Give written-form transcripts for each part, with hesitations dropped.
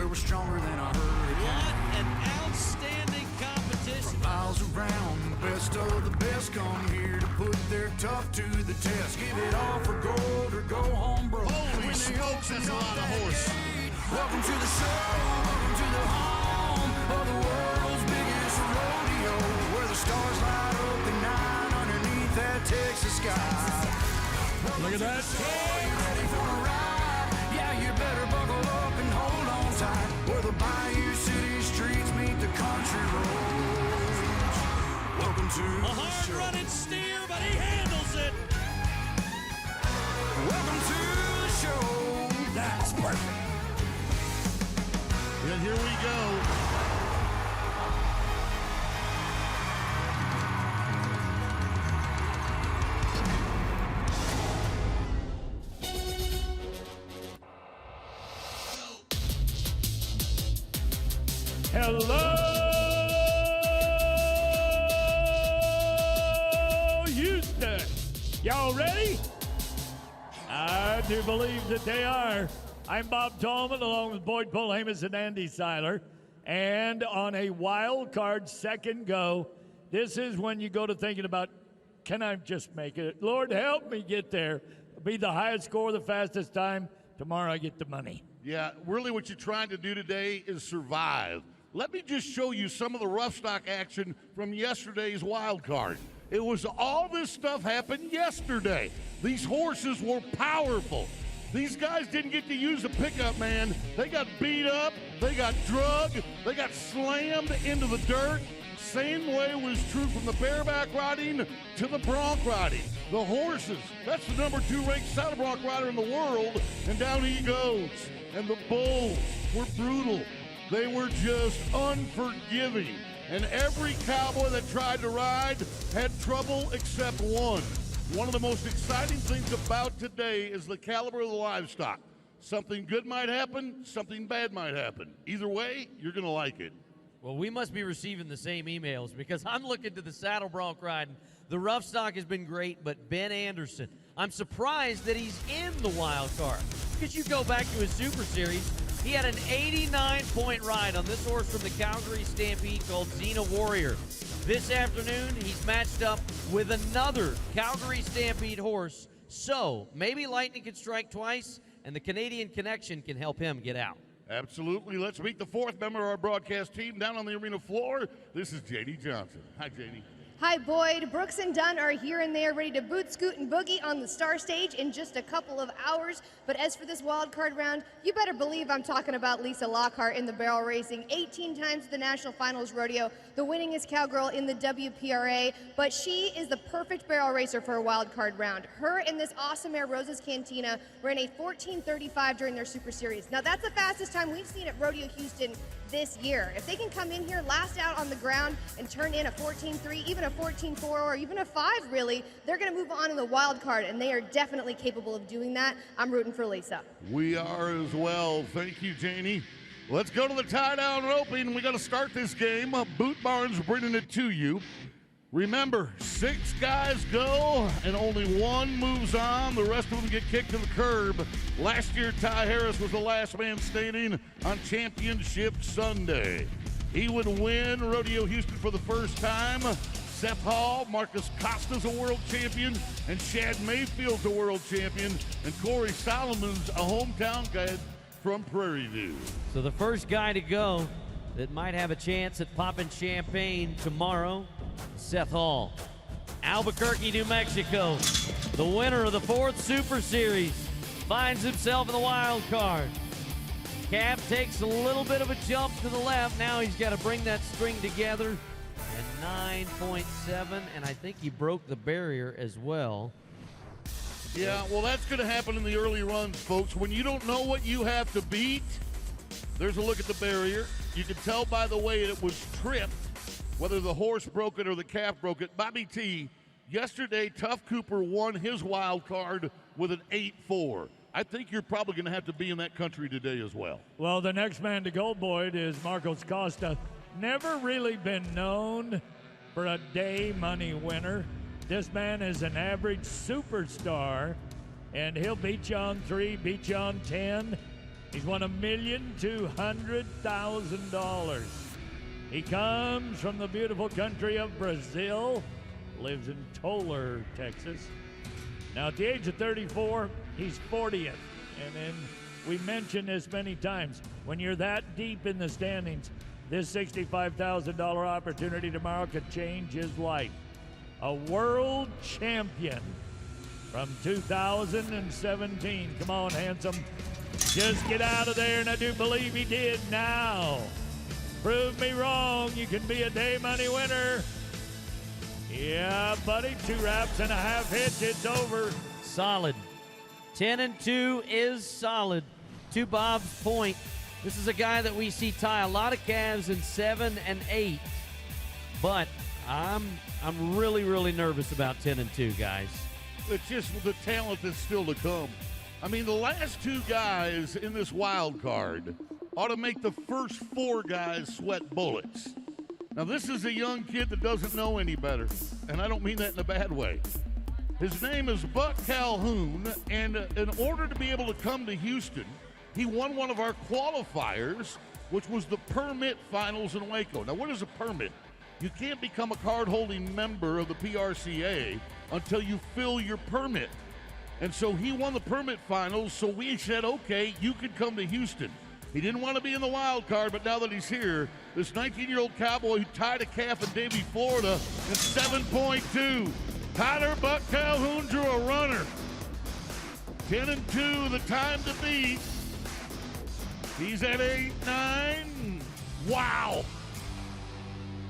we're stronger than a hurricane. What an outstanding competition. Miles around, the best of the best come here to put their tough to the test. Give it all for gold or go home broke. Holy smokes, that's a lot of horse. Welcome to the show, welcome to the home of the world's biggest rodeo, where the stars light up the night underneath that Texas sky. Look at that. You ready for a ride? Yeah, you better buckle up and hold on tight, where the Bayou City streets meet the country roads. Welcome to A the show. hard-running steer, but he handles it. Welcome to the show. That's perfect. And here we go. Hello, Houston. Y'all ready? I do believe that they are. I'm Bob Tallman, along with Boyd Polhamus and Andy Seiler. And on a wild card second go, this is when you go to thinking about, can I just make it? Lord, help me get there. Be the highest score, the fastest time. Tomorrow I get the money. Yeah, really what you're trying to do today is survive. Let me just show you some of the rough stock action from yesterday's wild card. It was all this stuff happened yesterday. These horses were powerful. These guys didn't get to use a pickup, man. They got beat up, they got drugged, they got slammed into the dirt. Same way was true from the bareback riding to the bronc riding. The horses, that's the number 2 ranked saddle bronc rider in the world, and down he goes. And the bulls were brutal. They were just unforgiving. And every cowboy that tried to ride had trouble except one. One of the most exciting things about today is the caliber of the livestock. Something good might happen, something bad might happen. Either way, you're going to like it. Well, we must be receiving the same emails because I'm looking to the saddle bronc riding. The rough stock has been great, but Ben Anderson, I'm surprised that he's in the wild card. Because you go back to his Super Series, he had an 89-point ride on this horse from the Calgary Stampede called Xena Warrior. This afternoon, he's matched up with another Calgary Stampede horse. So maybe lightning can strike twice, and the Canadian Connection can help him get out. Absolutely. Let's meet the 4th member of our broadcast team down on the arena floor. This is J.D. Johnson. Hi, J.D. Hi, Boyd. Brooks and Dunn are here and there ready to boot, scoot, and boogie on the star stage in just a couple of hours. But as for this wild card round, you better believe I'm talking about Lisa Lockhart in the barrel racing. 18 times the national finals rodeo, the winningest cowgirl in the WPRA. But she is the perfect barrel racer for a wild card round. Her and this awesome mare, Rosa's Cantina, ran a 14:35 during their Super Series. Now, that's the fastest time we've seen at Rodeo Houston this year. If they can come in here, last out on the ground, and turn in a 14:3, even a 14:4, or even a 5, really, they're going to move on in the wild card, and they are definitely capable of doing that. I'm rooting for Lisa. We are as well. Thank you, Janie. Let's go to the tie-down roping. We got to start this game. Boot Barnes bringing it to you. Remember, 6 guys go, and only one moves on. The rest of them get kicked to the curb. Last year, Ty Harris was the last man standing on Championship Sunday. He would win Rodeo Houston for the first time. Seth Hall, Marcus Costa's a world champion, and Shad Mayfield's a world champion, and Corey Solomon's a hometown guy from Prairie View. So the first guy to go that might have a chance at popping champagne tomorrow, Seth Hall. Albuquerque, New Mexico, the winner of the 4th Super Series, finds himself in the wild card. Calf takes a little bit of a jump to the left. Now he's got to bring that string together. And 9.7, and I think he broke the barrier as well. Yeah, well, that's going to happen in the early runs, folks. When you don't know what you have to beat, there's a look at the barrier. You can tell by the way it was tripped, whether the horse broke it or the calf broke it. Bobby T, yesterday, Tough Cooper won his wild card with an 8-4. I think you're probably going to have to be in that country today as well. Well, the next man to go, Boyd, is Marcos Costa. Never really been known for a day money winner. This man is an average superstar, and he'll beat you on 3, beat you on 10. He's won $1,200,000. He comes from the beautiful country of Brazil, lives in Toller, Texas. Now, at the age of 34, he's 40th. And then we mentioned this many times. When you're that deep in the standings, this $65,000 opportunity tomorrow could change his life. A world champion from 2017. Come on, handsome. Just get out of there, and I do believe he did now. Prove me wrong. You can be a day money winner. Yeah, buddy, 2 wraps and a half hitch. It's over. Solid. 10-2 is solid. To Bob's point, this is a guy that we see tie a lot of calves in 7 and 8. But I'm really, really nervous about 10-2, guys. It's just the talent that's still to come. I mean, the last 2 guys in this wild card ought to make the first 4 guys sweat bullets. Now, this is a young kid that doesn't know any better, and I don't mean that in a bad way. His name is Buck Calhoun, and in order to be able to come to Houston, he won one of our qualifiers, which was the permit finals in Waco. Now, what is a permit? You can't become a card-holding member of the PRCA until you fill your permit. And so he won the permit finals, so we said, okay, you could come to Houston. He didn't want to be in the wild card, but now that he's here, this 19-year-old cowboy who tied a calf in Davie, Florida in 7.2. Tyler Buck Calhoun drew a runner. 10-2, the time to beat. He's at 8-9. Wow.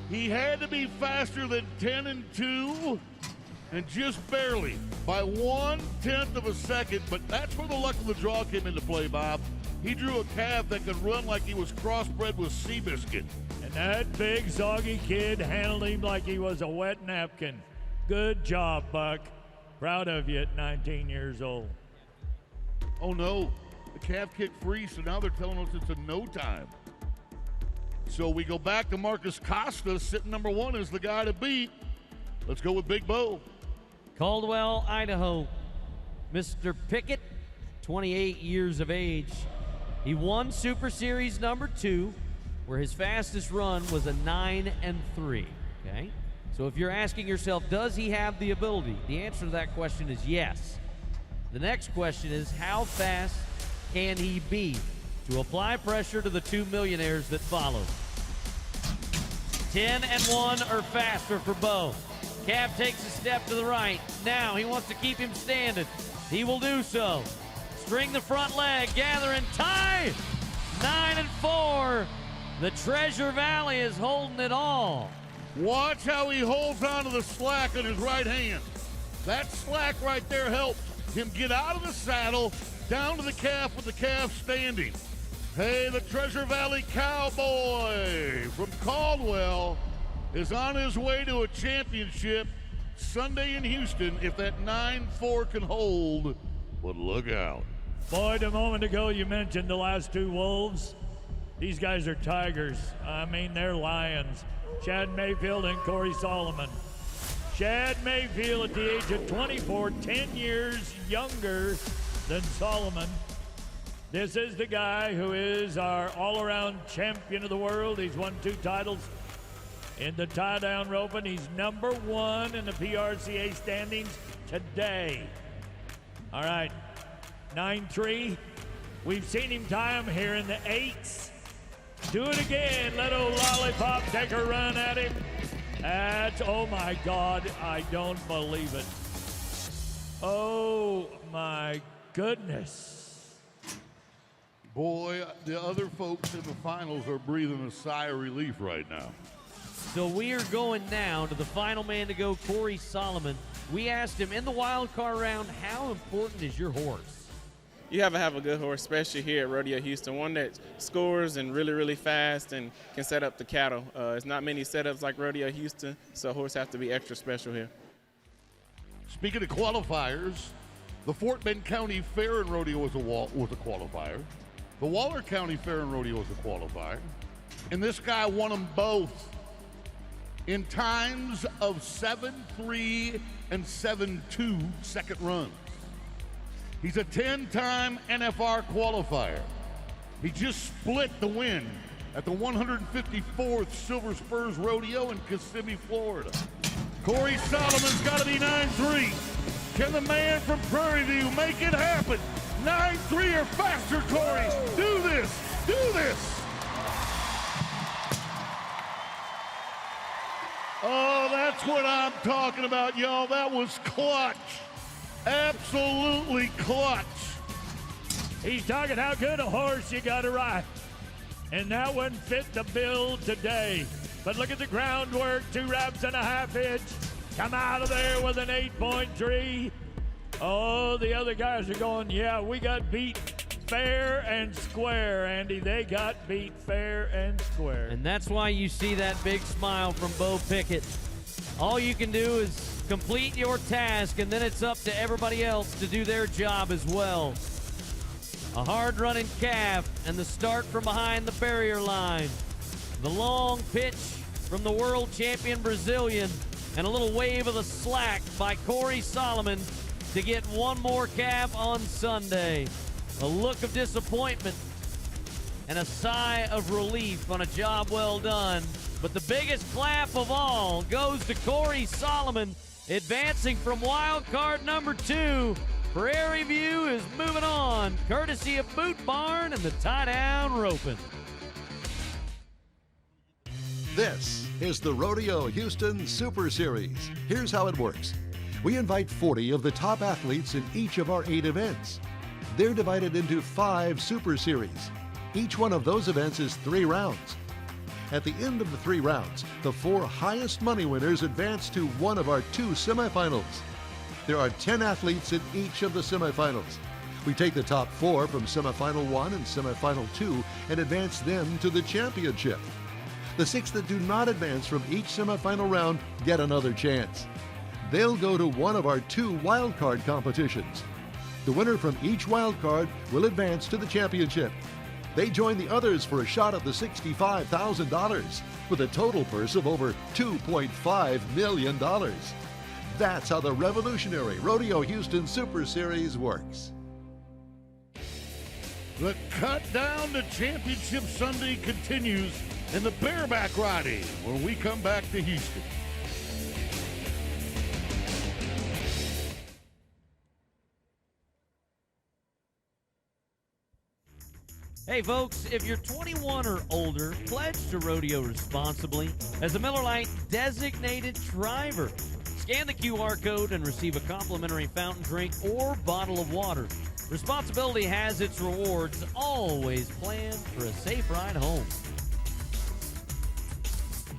He had to be faster than 10-2, and just barely by 1/10 of a second, but that's where the luck of the draw came into play, Bob. He drew a calf that could run like he was crossbred with Seabiscuit. And that big, soggy kid handled him like he was a wet napkin. Good job, Buck. Proud of you at 19 years old. Oh, no. The calf kicked free, so now they're telling us it's a no time. So we go back to Marcus Costa, sitting number 1 as the guy to beat. Let's go with Big Bo. Caldwell, Idaho. Mr. Pickett, 28 years of age. He won Super Series number 2, where his fastest run was a 9-3. Okay? So if you're asking yourself, does he have the ability? The answer to that question is yes. The next question is, how fast can he be to apply pressure to the 2 millionaires that follow? 10-1 or faster for Bo. Calf takes a step to the right. Now he wants to keep him standing. He will do so. String the front leg, gather and tie. 9-4. The Treasure Valley is holding it all. Watch how he holds onto the slack in his right hand. That slack right there helps him get out of the saddle, down to the calf with the calf standing. Hey, the Treasure Valley Cowboy from Caldwell is on his way to a championship Sunday in Houston. If that 9-4 can hold, but look out. Boyd, a moment ago you mentioned the last 2 wolves. These guys are tigers. I mean, they're lions. Chad Mayfield and Corey Solomon. Chad Mayfield at the age of 24, 10 years younger than Solomon. This is the guy who is our all-around champion of the world. He's won 2 titles in the tie-down rope, and he's number 1 in the PRCA standings today. All right, 9-3. We've seen him tie him here in the 8s. Do it again. Let old Lollipop take a run at him. That's, oh my God, I don't believe it. Oh my goodness. Boy, the other folks in the finals are breathing a sigh of relief right now. So we are going now to the final man to go, Corey Solomon. We asked him in the wild card round, how important is your horse? You have to have a good horse, especially here at Rodeo Houston, one that scores and really, really fast and can set up the cattle. There's not many setups like Rodeo Houston, so a horse has to be extra special here. Speaking of qualifiers, the Fort Bend County Fair and Rodeo was a qualifier. The Waller County Fair and Rodeo was a qualifier. And this guy won them both in times of 7-3 and 7-2 second runs. He's a 10-time NFR qualifier. He just split the win at the 154th Silver Spurs Rodeo in Kissimmee, Florida. Corey Solomon's got to be 9-3. Can the man from Prairie View make it happen? 9-3 or faster, Corey. Do this. Do this. Oh, that's what I'm talking about, y'all. That was clutch. Absolutely clutch. He's talking how good a horse you got to ride. And that one fit the bill today. But look at the groundwork, 2 wraps and a half hitch. Come out of there with an 8.3. Oh, the other guys are going, yeah, we got beat fair and square, Andy. They got beat fair and square. And that's why you see that big smile from Bo Pickett. All you can do is complete your task, and then it's up to everybody else to do their job as well. A hard-running calf, and the start from behind the barrier line. The long pitch from the world champion Brazilian, and a little wave of the slack by Corey Solomon to get one more calf on Sunday. A look of disappointment and a sigh of relief on a job well done. But the biggest clap of all goes to Corey Solomon, advancing from wild card number 2. Prairie View is moving on, courtesy of Boot Barn and the tie-down roping. This is the Rodeo Houston Super Series. Here's how it works. We invite 40 of the top athletes in each of our 8 events. They're divided into 5 Super Series. Each one of those events is 3 rounds. At the end of the 3 rounds, the 4 highest money winners advance to one of our 2 semifinals. There are 10 athletes in each of the semifinals. We take the top 4 from semifinal 1 and semifinal 2 and advance them to the championship. The 6 that do not advance from each semifinal round get another chance. They'll go to one of our 2 wildcard competitions. The winner from each wildcard will advance to the championship. They join the others for a shot at the $65,000 with a total purse of over $2.5 million. That's how the revolutionary Rodeo Houston Super Series works. The cut down to Championship Sunday continues in the Bareback riding when we come back to Houston. Hey folks, if you're 21 or older, pledge to rodeo responsibly as a Miller Lite designated driver. Scan the QR code and receive a complimentary fountain drink or bottle of water. Responsibility has its rewards. Always plan for a safe ride home.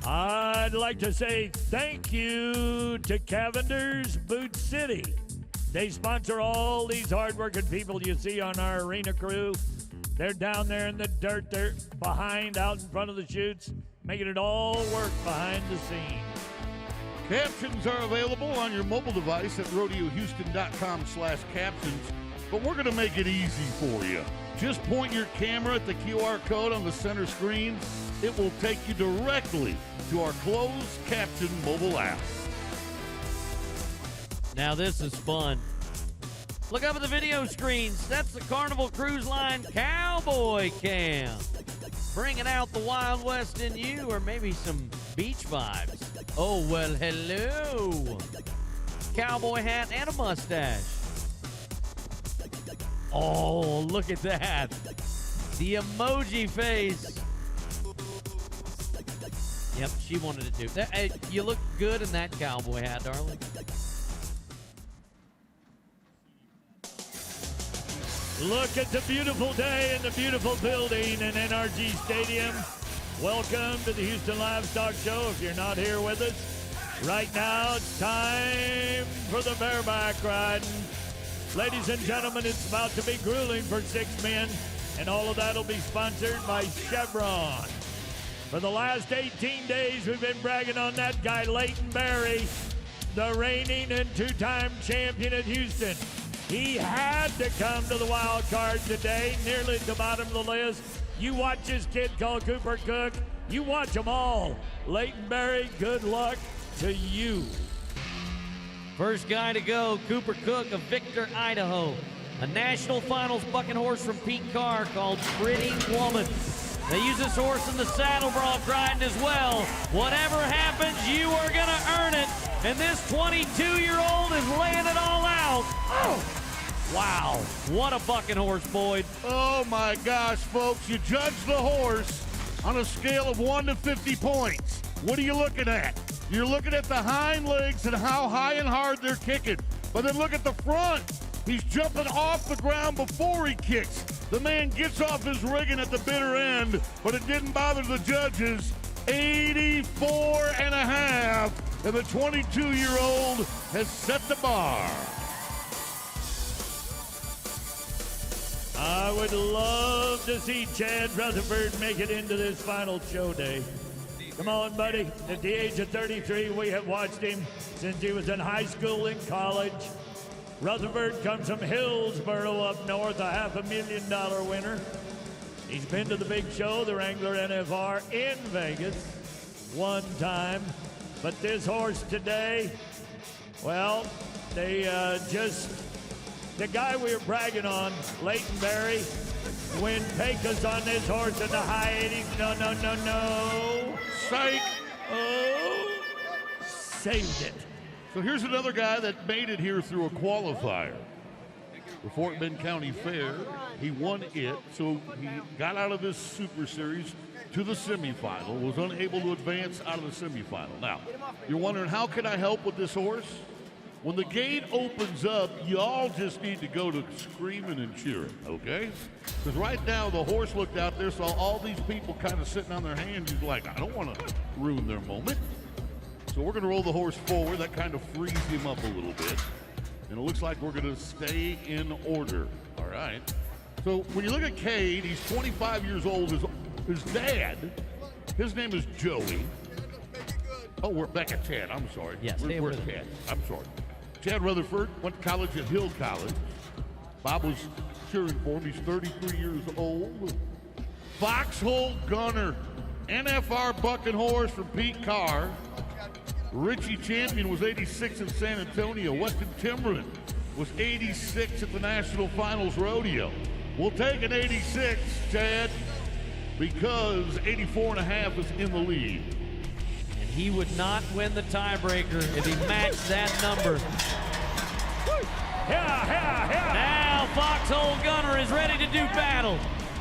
I'd like to say thank you to Cavender's Boot City. They sponsor all these hardworking people you see on our arena crew. They're down there in the dirt. They're behind, out in front of the chutes, making it all work behind the scenes. Captions are available on your mobile device at rodeohouston.com/captions, but we're going to make it easy for you. Just point your camera at the QR code on the center screen. It will take you directly to our closed caption mobile app. Now this is fun. Look up at the video screens. That's the Carnival Cruise Line Cowboy Cam. Bringing out the Wild West in you, or maybe some beach vibes. Oh, well, hello. Cowboy hat and a mustache. Oh, look at that. The emoji face. Yep, she wanted it too. Hey, you look good in that cowboy hat, darling. Look at the beautiful day and the beautiful building in NRG Stadium. Welcome to the Houston Livestock Show. If you're not here with us, right now it's time for the bareback riding. Ladies and gentlemen, it's about to be grueling for 6 men, and all of that will be sponsored by Chevron. For the last 18 days, we've been bragging on that guy, Leighton Berry, the reigning and 2-time champion at Houston. He had to come to the wild card today, nearly at the bottom of the list. You watch this kid called Cooper Cook. You watch them all. Leighton Berry, good luck to you. First guy to go, Cooper Cook of Victor, Idaho. a national finals bucking horse from Pete Carr called Pretty Woman. They use this horse in the saddle bronc riding as well. Whatever happens, you are gonna earn it. And this 22-year-old is laying it all out. Oh, wow, what a bucking horse, Boyd. Oh my gosh, folks, you judge the horse on a scale of 1 to 50 points. What are you looking at? You're looking at the hind legs and how high and hard they're kicking. But then look at the front. He's jumping off the ground before he kicks. The man gets off his rigging at the bitter end, but it didn't bother the judges. 84 and a half, and the 22-year-old has set the bar. I would love to see Chad Rutherford make it into this final show day. Come on, buddy. At the age of 33, we have watched him since he was in high school and college. Rutherford comes from Hillsboro up north, a $500,000 winner. He's been to the big show, the Wrangler NFR in Vegas, one time. But this horse today, well, the guy we were bragging on, Leighton Berry, win Pecos on this horse in the high 80s. No. Psych. Oh, saved it. So here's another guy that made it here through a qualifier. The Fort Bend County Fair, he won it, so he got out of this Super Series to the semifinal, was unable to advance out of the semifinal. Now, you're wondering, how can I help with this horse? When the gate opens up, y'all just need to go to screaming and cheering, okay? Because right now, the horse looked out there, saw all these people kind of sitting on their hands. He's like, I don't want to ruin their moment. So we're going to roll the horse forward. That kind of frees him up a little bit. And it looks like we're going to stay in order. All right. So when you look at Cade, he's 25 years old. His dad, his name is Joey. Oh, we're back at Chad. I'm sorry. Yes, we're at Chad. I'm sorry. Chad Rutherford went to college at Hill College. Bob was cheering for him. He's 33 years old. Foxhole Gunner, NFR bucking horse from Pete Carr. Richie Champion was 86 in San Antonio. Weston Timberland was 86 at the National Finals Rodeo. We'll take an 86, Chad, because 84 and a half is in the lead. And he would not win the tiebreaker if he matched that number. Now Foxhole Gunner is ready to do battle.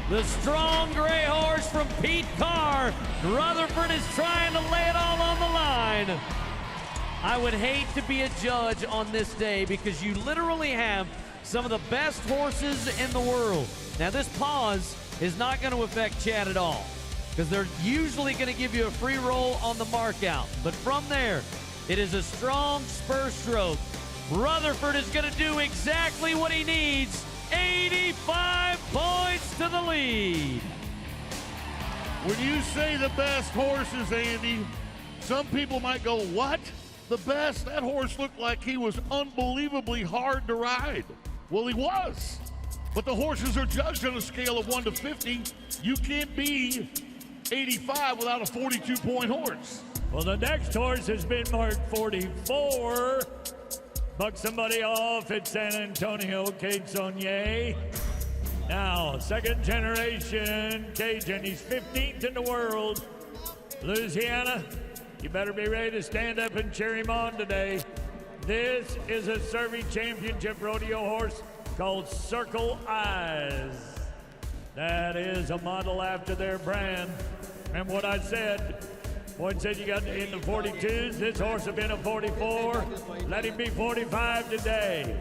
The strong gray horse from Pete Carr. Rutherford is trying to lay it all on the line. I would hate to be a judge on this day because you literally have some of the best horses in the world. Now this pause is not going to affect Chad at all because they're usually going to give you a free roll on the mark out. But from there, it is a strong spur stroke. Rutherford is going to do exactly what he needs. 85 points to the lead. When you say the best horses, Andy, some people might go, what? The best? That horse looked like he was unbelievably hard to ride. Well, he was. But the horses are judged on a scale of 1 to 50. You can't be 85 without a 42-point horse. Well, the next horse has been marked 44. Buck somebody off at San Antonio, Cade Saunier. Now, second generation Cajun. He's 15th in the world. Louisiana, you better be ready to stand up and cheer him on today. This is a Survey Championship rodeo horse called Circle Eyes. That is a model after their brand. Remember what I said? Boyd said you got in the 42s. This horse will be in a 44. Let him be 45 today.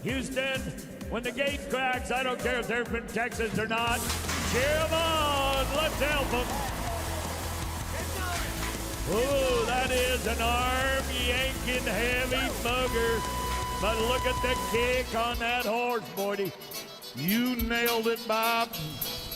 Houston, when the gate cracks, I don't care if they're from Texas or not. Cheer them on. Let's help them. Ooh, that is an arm-yanking heavy bugger. But look at the kick on that horse, Boydie. You nailed it, Bob.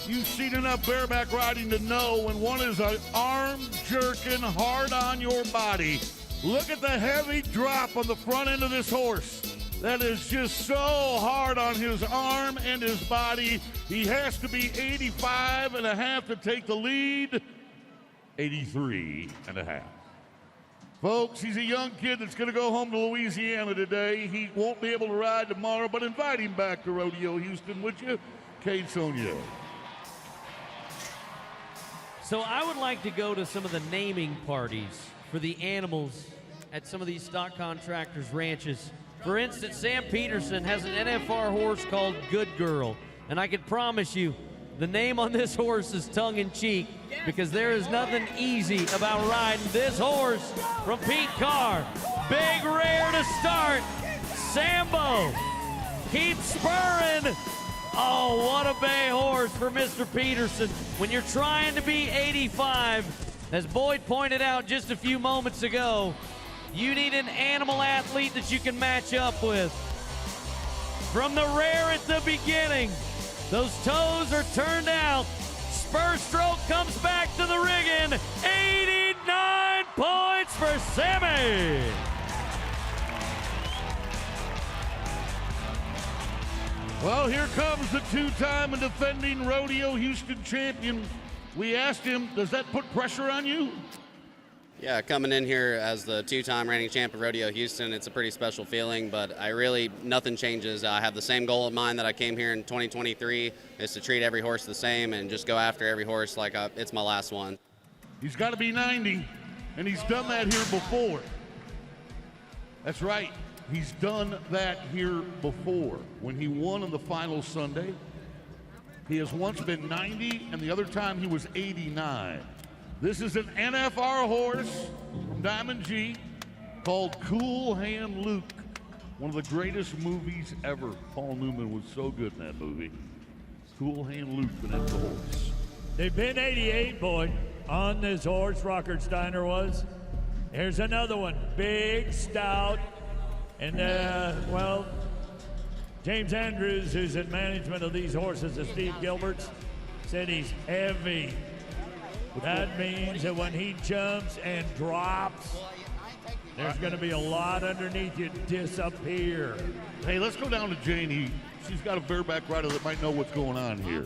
You've seen enough bareback riding to know when one is an arm jerking hard on your body. Look at the heavy drop on the front end of this horse. That is just so hard on his arm and his body. He has to be 85 and a half to take the lead. 83 and a half. Folks, he's a young kid that's going to go home to Louisiana today. He won't be able to ride tomorrow, but invite him back to Rodeo Houston, would you, Cade Sonia? So I would like to go to some of the naming parties for the animals at some of these stock contractors' ranches. For instance, Sam Peterson has an NFR horse called Good Girl, and I can promise you the name on this horse is tongue-in-cheek because there is nothing easy about riding this horse from Pete Carr. Big rear to start. Sambo keeps spurring. Oh, what a bay horse for Mr. Peterson. When you're trying to be 85, as Boyd pointed out just a few moments ago, you need an animal athlete that you can match up with. From the rear at the beginning, those toes are turned out. Spur stroke comes back to the rigging. 89 points for Sammy. Well, here comes the two-time and defending Rodeo Houston champion. We asked him, does that put pressure on you? Yeah, coming in here as the two-time reigning champ of Rodeo Houston, it's a pretty special feeling, but nothing changes. I have the same goal in mind that I came here in 2023, is to treat every horse the same and just go after every horse like it's my last one. He's got to be 90, and he's done that here before. That's right. He's done that here before. When he won on the final Sunday, he has once been 90, and the other time he was 89. This is an NFR horse from Diamond G called Cool Hand Luke. One of the greatest movies ever. Paul Newman was so good in that movie. Cool Hand Luke, but that's the horse. They've been 88, Boyd, on this horse, Rocker Steiner was. Here's another one, big, stout, and, James Andrews, who's in management of these horses, and Steve Gilbert's, said he's heavy. That means that when he jumps and drops, there's going to be a lot underneath you disappear. Hey, let's go down to Janie. She's got a bareback rider that might know what's going on here.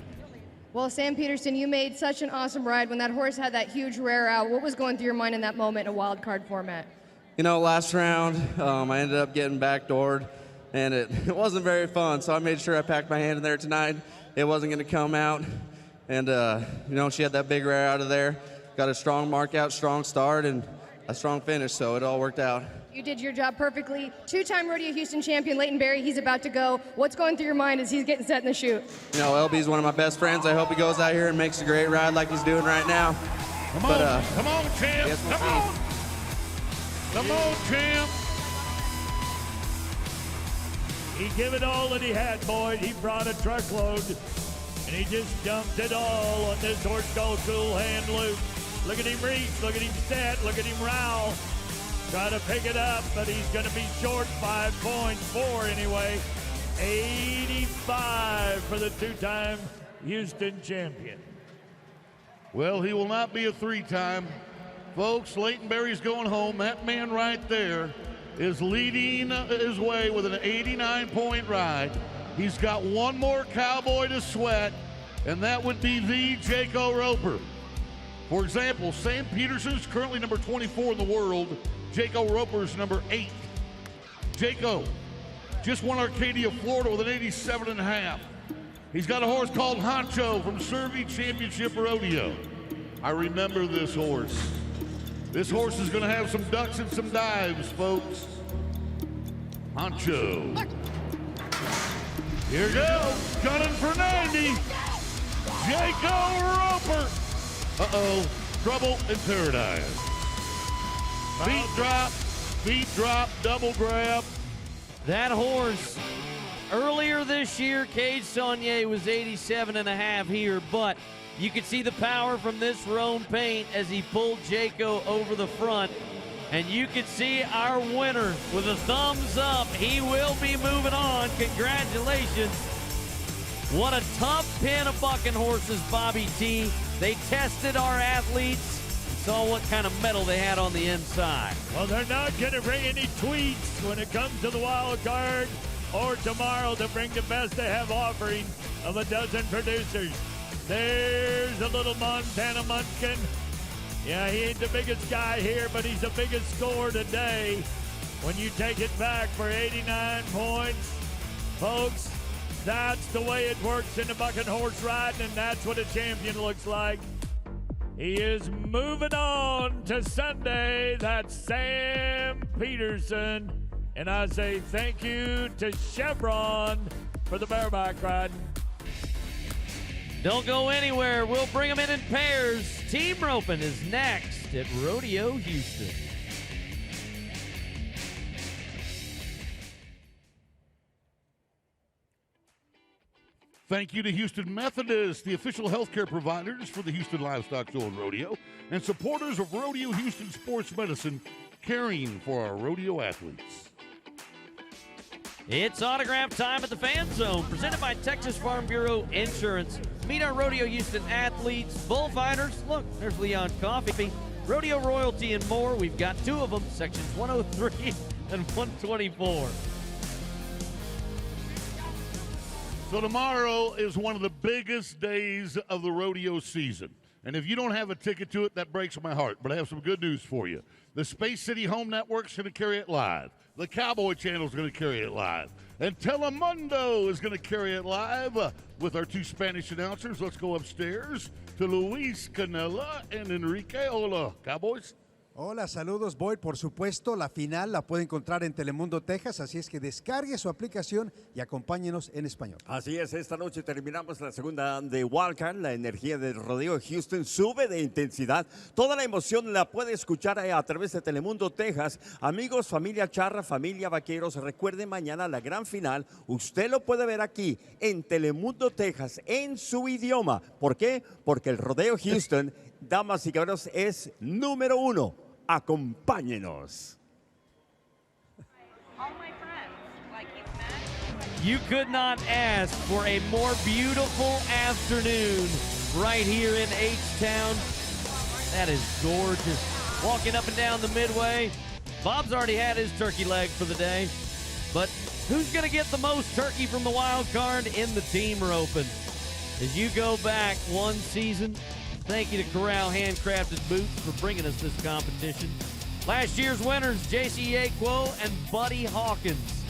Well, Sam Peterson, you made such an awesome ride when that horse had that huge rear out. What was going through your mind in that moment in a wild card format? You know, last round, I ended up getting backdoored, and it wasn't very fun, so I made sure I packed my hand in there tonight. It wasn't going to come out. And, she had that big rear out of there. Got a strong mark out, strong start, and a strong finish, so it all worked out. You did your job perfectly. Two-time Rodeo Houston champion Leighton Berry, he's about to go. What's going through your mind as he's getting set in the chute? You know, LB's one of my best friends. I hope he goes out here and makes a great ride like he's doing right now. Come on, come on, champ. Come on. Come on, champ. He gave it all that he had, Boyd. He brought a truckload. And he just dumped it all on this horse called Cool Hand Luke. Look at him reach, look at him set, look at him row. Try to pick it up, but he's going to be short 5 points, 4 anyway. 85 for the two-time Houston champion. Well, he will not be a 3-time. Folks, Leighton Berry's going home. That man right there is leading his way with an 89-point ride. He's got one more cowboy to sweat, and that would be the Jaco Roper. For example, Sam Peterson is currently number 24 in the world. Jaco Roper is number 8. Jaco just won Arcadia, Florida with an 87.5. He's got a horse called Honcho from Survey Championship Rodeo. I remember this horse. This horse is going to have some ducks and some dives, folks. Honcho. Here goes, gunning for 90. Jaco Roper. Uh-oh, trouble in paradise. Feet drop, double grab. That horse, earlier this year, Cade Saunier was 87.5 here, but you could see the power from this roan paint as he pulled Jaco over the front. And you can see our winner with a thumbs up. He will be moving on. Congratulations. What a tough pen of bucking horses, Bobby T. They tested our athletes, saw what kind of metal they had on the inside. Well, they're not going to bring any tweets when it comes to the wild card or tomorrow to bring the best they have offering of a dozen producers. There's a little Montana Munchkin. Yeah, he ain't the biggest guy here, but he's the biggest scorer today. When you take it back for 89 points, folks, that's the way it works in the bucking horse riding, and that's what a champion looks like. He is moving on to Sunday. That's Sam Peterson. And I say thank you to Chevron for the bareback riding. Don't go anywhere. We'll bring them in pairs. Team roping is next at Rodeo Houston. Thank you to Houston Methodist, the official healthcare providers for the Houston Livestock Show and Rodeo, and supporters of Rodeo Houston Sports Medicine, caring for our rodeo athletes. It's autograph time at the Fan Zone, presented by Texas Farm Bureau Insurance. Meet our Rodeo Houston athletes, bullfighters. Look, there's Leon Coffey. Rodeo royalty and more. We've got two of them, sections 103 and 124. So tomorrow is one of the biggest days of the rodeo season. And if you don't have a ticket to it, that breaks my heart. But I have some good news for you. The Space City Home Network's going to carry it live. The Cowboy Channel's going to carry it live. And Telemundo is going to carry it live with our two Spanish announcers. Let's go upstairs to Luis Canela and Enrique. Hola, Cowboys. Hola, saludos, Boyd. Por supuesto, la final la puede encontrar en Telemundo, Texas, así es que descargue su aplicación y acompáñenos en español. Así es, esta noche terminamos la segunda de Wildcard. La energía del Rodeo Houston sube de intensidad. Toda la emoción la puede escuchar a través de Telemundo, Texas. Amigos, familia charra, familia vaqueros, recuerden mañana la gran final. Usted lo puede ver aquí en Telemundo, Texas, en su idioma. ¿Por qué? Porque el Rodeo Houston, damas y caballeros, es número 1. Acompáñenos. You could not ask for a more beautiful afternoon right here in H-Town. That is gorgeous. Walking up and down the midway. Bob's already had his turkey leg for the day. But who's going to get the most turkey from the wild card in the team roping? As you go back one season, thank you to Corral Handcrafted Boots for bringing us this competition. Last year's winners, J.C. Aquo and Buddy Hawkins.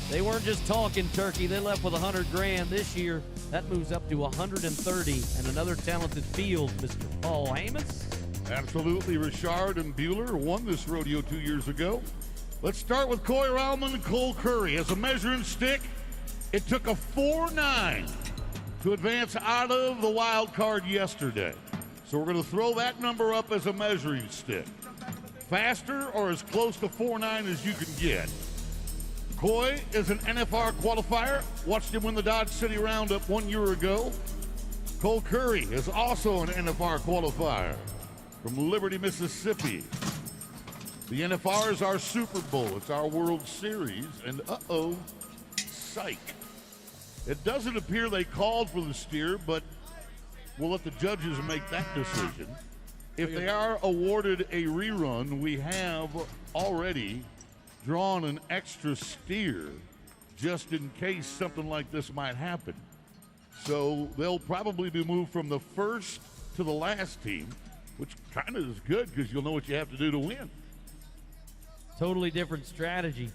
They weren't just talking turkey, they left with $100,000 this year. That moves up to 130, and another talented field, Mr. Paul Amos. Absolutely, Richard and Bueller won this rodeo 2 years ago. Let's start with Coy Rowman and Cole Curry. As a measuring stick, it took a 4.9 to advance out of the wild card yesterday. So we're going to throw that number up as a measuring stick. Faster or as close to 4.9 as you can get. Coy is an NFR qualifier. Watched him win the Dodge City Roundup 1 year ago. Cole Curry is also an NFR qualifier from Liberty, Mississippi. The NFR is our Super Bowl. It's our World Series. And uh-oh, psych. It doesn't appear they called for the steer, but we'll let the judges make that decision. If they are awarded a rerun, we have already drawn an extra steer just in case something like this might happen. So they'll probably be moved from the first to the last team, which kind of is good because you'll know what you have to do to win. Totally different strategy.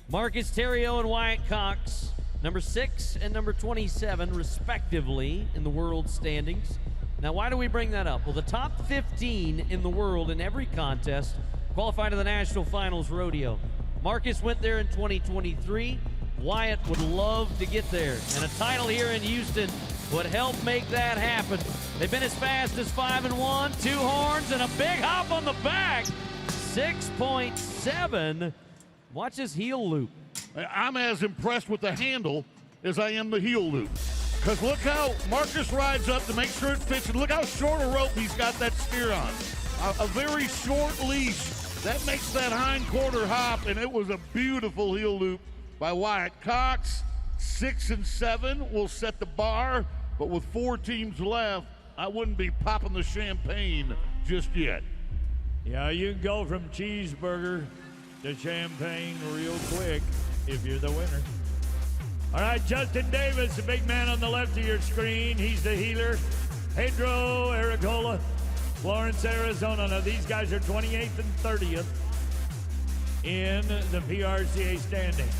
Marcus Theriault and Wyatt Cox, number 6 and number 27, respectively, in the world standings. Now, why do we bring that up? Well, the top 15 in the world in every contest qualify to the National Finals Rodeo. Marcus went there in 2023. Wyatt would love to get there. And a title here in Houston would help make that happen. They've been as fast as 5-1, 2 horns, and a big hop on the back. 6.7. Watch this heel loop. I'm as impressed with the handle as I am the heel loop. Because look how Marcus rides up to make sure it fits, and look how short a rope he's got that steer on. A very short leash. That makes that hind quarter hop, and it was a beautiful heel loop by Wyatt Cox. 6 and 7 will set the bar, but with 4 teams left, I wouldn't be popping the champagne just yet. Yeah, you can go from cheeseburger to champagne real quick if you're the winner. All right, Justin Davis, the big man on the left of your screen. He's the healer. Pedro Aragola Florence, Arizona. Now, these guys are 28th and 30th in the PRCA standings.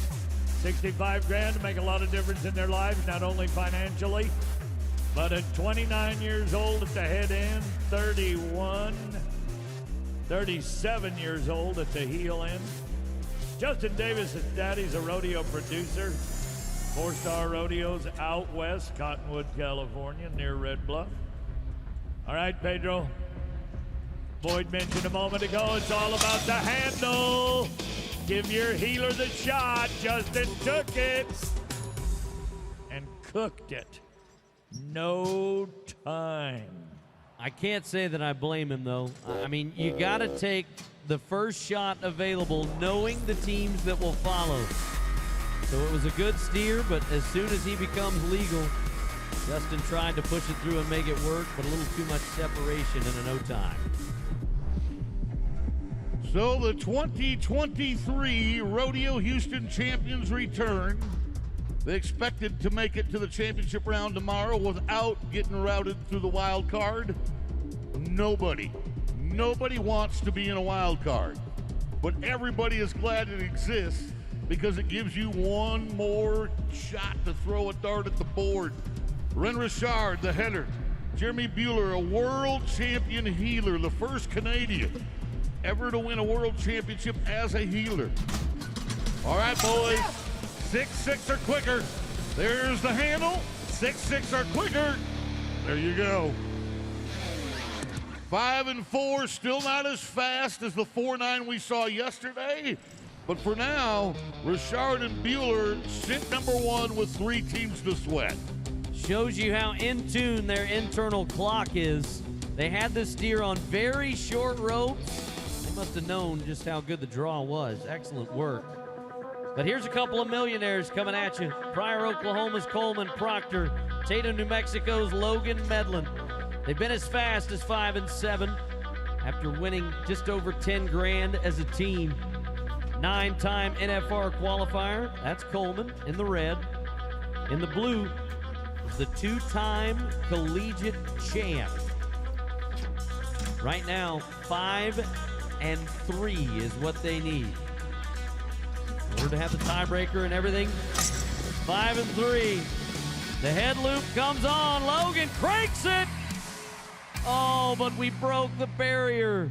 65 grand to make a lot of difference in their lives, not only financially, but at 29 years old at the head end, 37 years old at the heel end. Justin Davis' daddy's a rodeo producer. 4-star rodeos out west, Cottonwood, California, near Red Bluff. All right, Pedro. Boyd mentioned a moment ago, it's all about the handle. Give your healer the shot. Justin took it and cooked it. No time. I can't say that I blame him, though. I mean, you got to take the first shot available, knowing the teams that will follow. So it was a good steer, but as soon as he becomes legal, Justin tried to push it through and make it work, but a little too much separation in a no time. So the 2023 Rodeo Houston champions return. They expected to make it to the championship round tomorrow without getting routed through the wild card. Nobody wants to be in a wild card, but everybody is glad it exists because it gives you one more shot to throw a dart at the board. Ren Richard, the header. Jeremy Bueller, a world champion healer, the first Canadian ever to win a world championship as a healer. All right, boys, 6-6 or quicker. There's the handle, 6-6 or quicker. There you go. 5 and 4, still not as fast as the 4-9 we saw yesterday. But for now, Richard and Bueller sit number 1 with 3 teams to sweat. Shows you how in tune their internal clock is. They had this steer on very short ropes. They must have known just how good the draw was. Excellent work. But here's a couple of millionaires coming at you. Pryor, Oklahoma's Coleman Proctor. Tatum, New Mexico's Logan Medlin. They've been as fast as 5 and 7 after winning just over 10 grand as a team. 9-time NFR qualifier. That's Coleman in the red. In the blue, the 2-time collegiate champ. Right now, 5 and 3 is what they need. In order to have the tiebreaker and everything, 5 and 3. The head loop comes on. Logan cranks it. Oh, but we broke the barrier.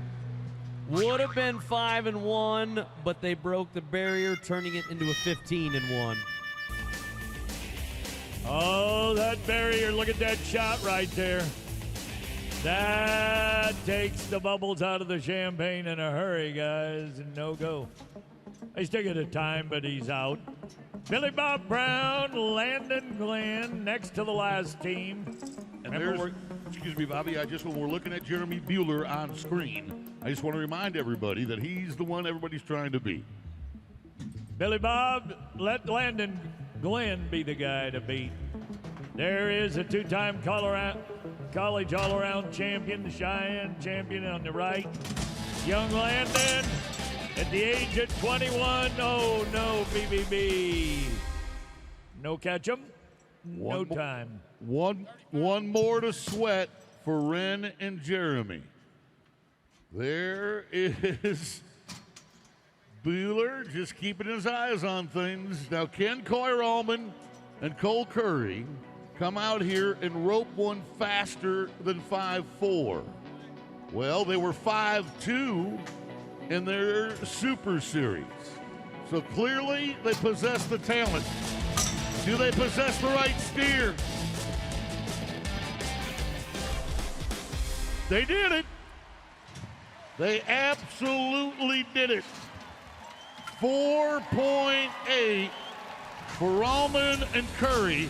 Would have been 5 and 1, but they broke the barrier, turning it into a 15 and 1. Oh, that barrier. Look at that shot right there. That takes the bubbles out of the champagne in a hurry, guys. No go. They still get a time, but he's out. Billy Bob Brown, Landon Glenn, next to the last team. And excuse me, Bobby, when we're looking at Jeremy Bueller on screen, I just want to remind everybody that he's the one everybody's trying to beat. Billy Bob, let Landon Glenn be the guy to beat. There is a 2-time college all-around champion, Cheyenne champion on the right. Young Landon at the age of 21. Oh, no, BBB. No catch 'em, no time. One more to sweat for Ren and Jeremy. There is Bueller just keeping his eyes on things. Now, Ken Coyer-Allman and Cole Curry come out here and rope one faster than 5-4. Well, they were 5-2 in their Super Series. So clearly they possess the talent. Do they possess the right steer? They did it. They absolutely did it. 4.8 for Allman and Curry.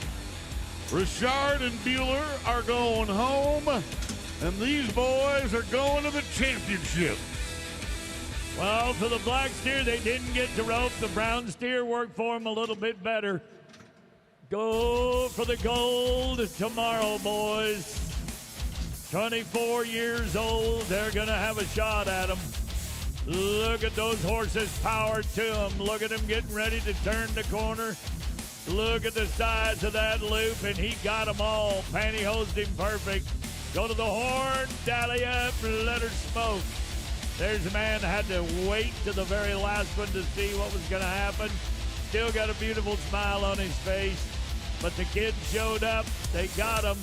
Richard and Bueller are going home, and these boys are going to the championship. Well, for the black steer, they didn't get to rope. The brown steer worked for them a little bit better. Go for the gold tomorrow, boys. 24 years old, they're going to have a shot at them. Look at those horses powered to them. Look at them getting ready to turn the corner. Look at the size of that loop, and he got them all. Pantyhosed him perfect. Go to the horn, dally up, let her smoke. There's a man that had to wait to the very last one to see what was going to happen. Still got a beautiful smile on his face. But the kids showed up. They got him.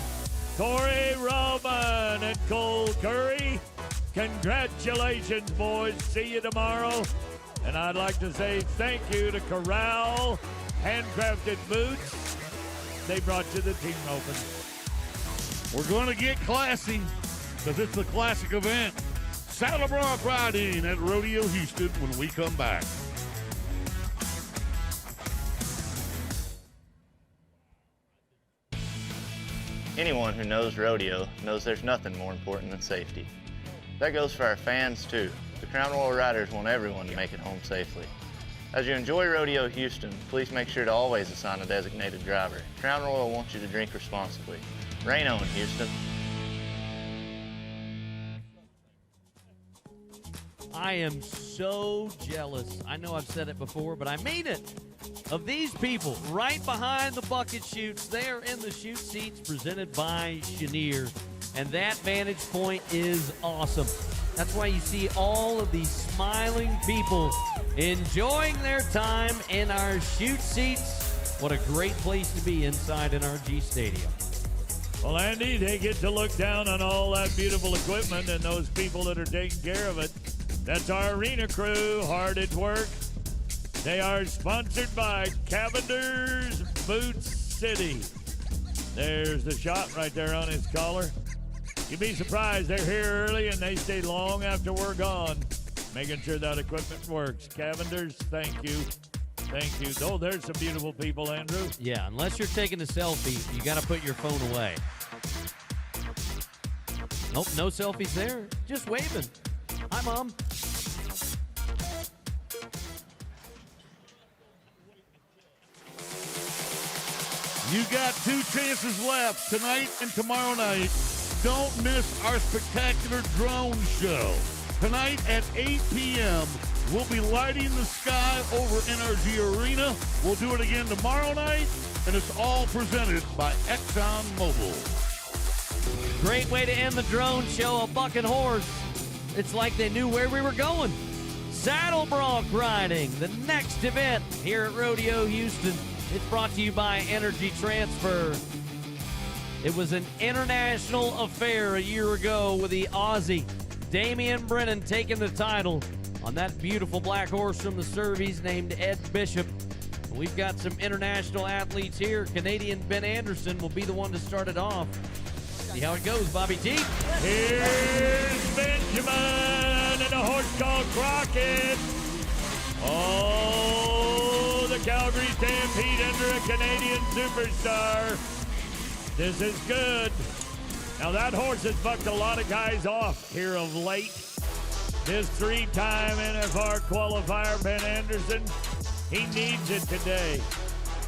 Corey Roman and Cole Curry. Congratulations, boys. See you tomorrow. And I'd like to say thank you to Corral Handcrafted Boots. They brought you the team open. We're going to get classy because it's the classic event. Saddle Bronc riding at Rodeo Houston when we come back. Anyone who knows rodeo knows there's nothing more important than safety. That goes for our fans too. The Crown Royal Riders want everyone to make it home safely. As you enjoy Rodeo Houston, please make sure to always assign a designated driver. Crown Royal wants you to drink responsibly. Rain on, Houston. I am so jealous. I know I've said it before, but I mean it. Of these people right behind the bucket chutes, they're in the chute seats presented by Chenier. And that vantage point is awesome. That's why you see all of these smiling people enjoying their time in our chute seats. What a great place to be inside NRG Stadium. Well, Andy, they get to look down on all that beautiful equipment and those people that are taking care of it. That's our arena crew, hard at work. They are sponsored by Cavender's Boot City. There's the shot right there on his collar. You'd be surprised, they're here early and they stay long after we're gone, making sure that equipment works. Cavender's, thank you. Thank you. Oh, there's some beautiful people, Andrew. Yeah, unless you're taking a selfie, you got to put your phone away. Nope, no selfies there. Just waving. Hi, Mom. You got 2 chances left tonight and tomorrow night. Don't miss our spectacular drone show. Tonight at 8 p.m., we'll be lighting the sky over NRG Arena. We'll do it again tomorrow night, and it's all presented by ExxonMobil. Great way to end the drone show, a bucket horse. It's like they knew where we were going. Saddle bronc riding, the next event here at Rodeo Houston. It's brought to you by Energy Transfer. It was an international affair a year ago with the Aussie Damian Brennan taking the title on that beautiful black horse from the Surveys named Ed Bishop. We've got some international athletes here. Canadian Ben Anderson will be the one to start it off. See how it goes, Bobby T. Here's Benjamin and a horse called Crockett. Oh, the Calgary Stampede under a Canadian superstar. This is good. Now that horse has bucked a lot of guys off here of late. This 3-time NFR qualifier, Ben Anderson, he needs it today.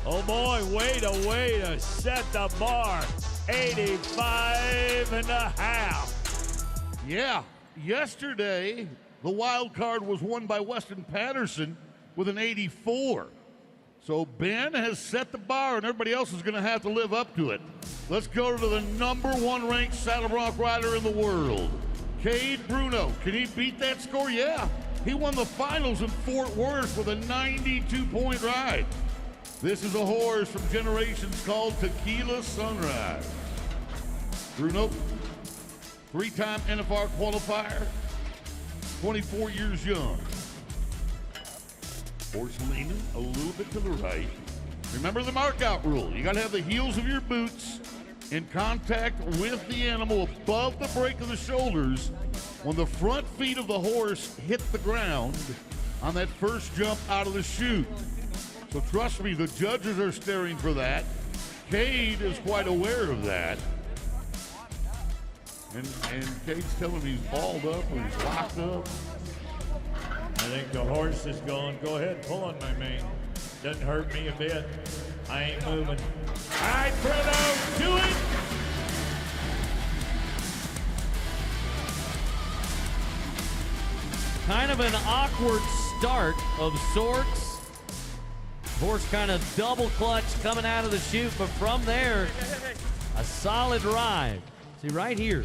Oh boy, way to set the bar. 85 and a half. Yeah, yesterday the wild card was won by Weston Patterson with an 84. So Ben has set the bar, and everybody else is going to have to live up to it. Let's go to the #1 ranked saddle bronc rider in the world, Cade Bruno. Can he beat that score? Yeah. He won the finals in Fort Worth with a 92-point ride. This is a horse from generations called Tequila Sunrise. Bruno, 3-time NFR qualifier, 24 years young. Horse leaning a little bit to the right. Remember the markout rule. You got to have the heels of your boots in contact with the animal above the break of the shoulders when the front feet of the horse hit the ground on that first jump out of the chute. So trust me, the judges are staring for that. Cade is quite aware of that. And Cade's telling me he's balled up or he's locked up. I think the horse is going. Go ahead, pull on my mane. Doesn't hurt me a bit. I ain't moving. All right, Bruno, do it. Kind of an awkward start of sorts. Horse kind of double clutch coming out of the chute, but from there, a solid ride. See, right here.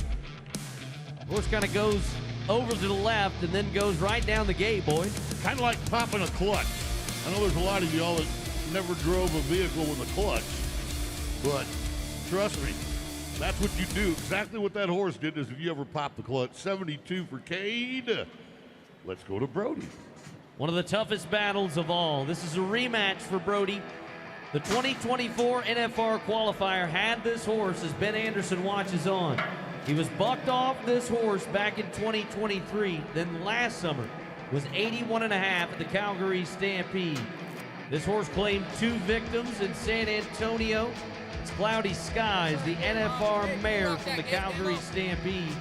Horse kind of goes over to the left and then goes right down the gate, boys. Kind of like popping a clutch. I know there's a lot of y'all that never drove a vehicle with a clutch, but trust me, that's what you do. Exactly what that horse did is if you ever pop the clutch. 72 for Cade. Let's go to Brody. One of the toughest battles of all. This is a rematch for Brody. The 2024 NFR qualifier had this horse as Ben Anderson watches on. He was bucked off this horse back in 2023, then last summer was 81.5 at the Calgary Stampede. This horse claimed 2 victims in San Antonio. It's Cloudy Skies, the NFR mare from the Calgary Stampede.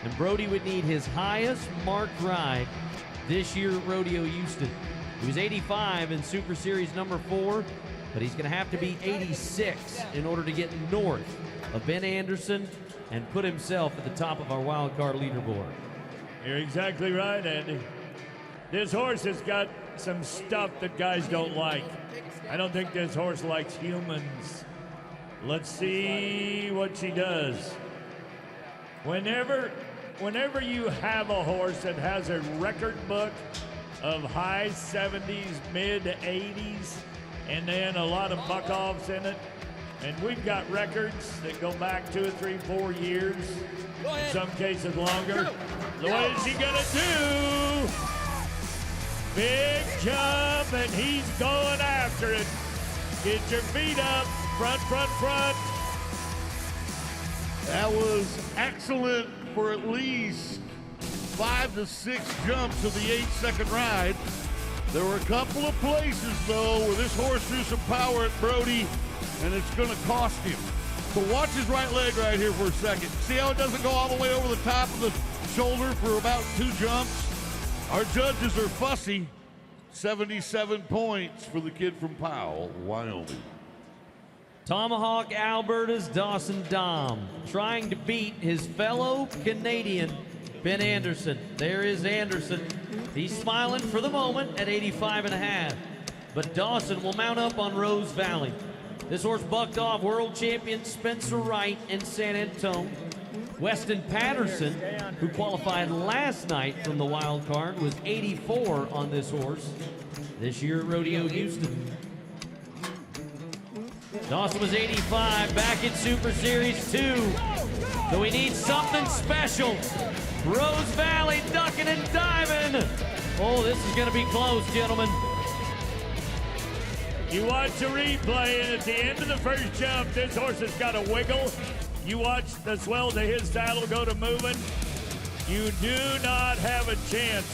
And Brody would need his highest marked ride this year at Rodeo Houston. He was 85 in Super Series number 4, but he's going to have to be 86 in order to get north of Ben Anderson and put himself at the top of our wild card leaderboard. You're exactly right, Andy. This horse has got some stuff that guys don't like. I don't think this horse likes humans. Let's see what she does. Whenever you have a horse that has a record book of high 70s, mid 80s, and then a lot of buck-offs in it, and we've got records that go back 2 or 3, 4 years, in some cases longer. What is he gonna do? Big jump, and he's going after it. Get your feet up, front, front, front. That was excellent for at least 5 to 6 jumps of the 8-second ride. There were a couple of places, though, where this horse threw some power at Brody, and it's going to cost him. So watch his right leg right here for a second. See how it doesn't go all the way over the top of the shoulder for about 2 jumps? Our judges are fussy. 77 points for the kid from Powell, Wyoming. Tomahawk Alberta's Dawson Dom trying to beat his fellow Canadian, Ben Anderson. There is Anderson. He's smiling for the moment at 85.5. But Dawson will mount up on Rose Valley. This horse bucked off world champion Spencer Wright in San Antonio. Weston Patterson, who qualified last night from the wild card, was 84 on this horse this year at Rodeo Houston. Dawson was 85 back in Super Series 2. So we need something special. Rose Valley ducking and diving. Oh, this is going to be close, gentlemen. You watch the replay, and at the end of the first jump, this horse has got a wiggle. You watch the swells of his saddle go to moving. You do not have a chance.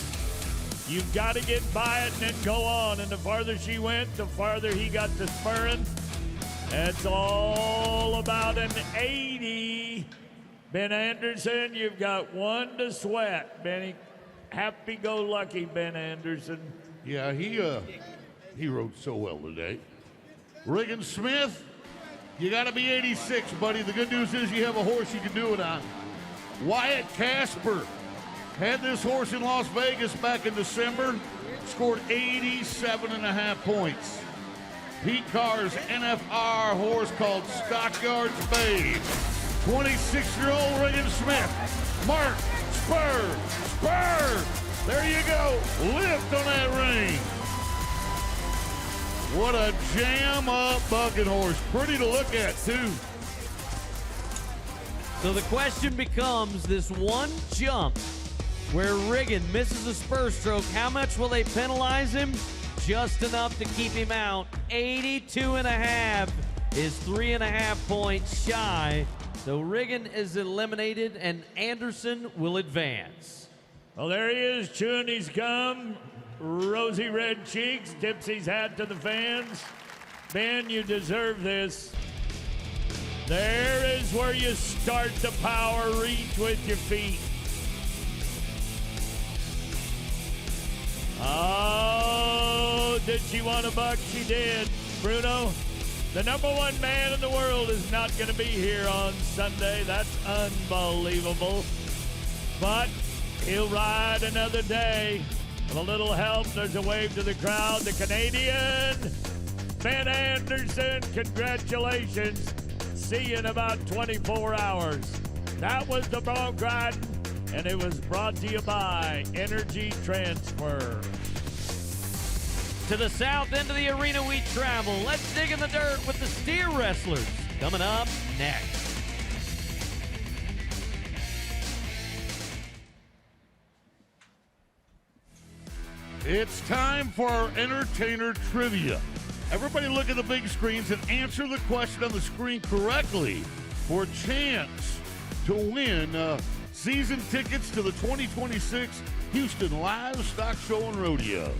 You've got to get by it and then go on. And the farther she went, the farther he got to spurring. That's all about an 80. Ben Anderson, you've got 1 to sweat, Benny. Happy-go-lucky Ben Anderson. Yeah, he rode so well today. Regan Smith, you got to be 86, buddy. The good news is you have a horse you can do it on. Wyatt Casper had this horse in Las Vegas back in December, scored 87.5 points. Pete Carr's NFR horse called Stockyards Babe. 26-year-old Regan Smith. Mark, spur. There you go. Lift on that rein. What a jam-up bucking horse. Pretty to look at, too. So the question becomes, this one jump where Riggin misses a spur stroke, how much will they penalize him? Just enough to keep him out. 82.5 is 3.5 points shy. So Riggin is eliminated and Anderson will advance. Well, there he is, chewing his gum. Rosy red cheeks, tips his hat to the fans. Ben, you deserve this. There is where you start the power reach with your feet. Oh, did she want a buck? She did. Bruno, the #1 man in the world is not going to be here on Sunday. That's unbelievable. But he'll ride another day. With a little help, there's a wave to the crowd. The Canadian, Ben Anderson, congratulations. See you in about 24 hours. That was the bronc riding, and it was brought to you by Energy Transfer. To the south end of the arena we travel. Let's dig in the dirt with the steer wrestlers. Coming up next. It's time for our entertainer trivia. Everybody look at the big screens and answer the question on the screen correctly for a chance to win season tickets to the 2026 Houston Livestock Show and Rodeo.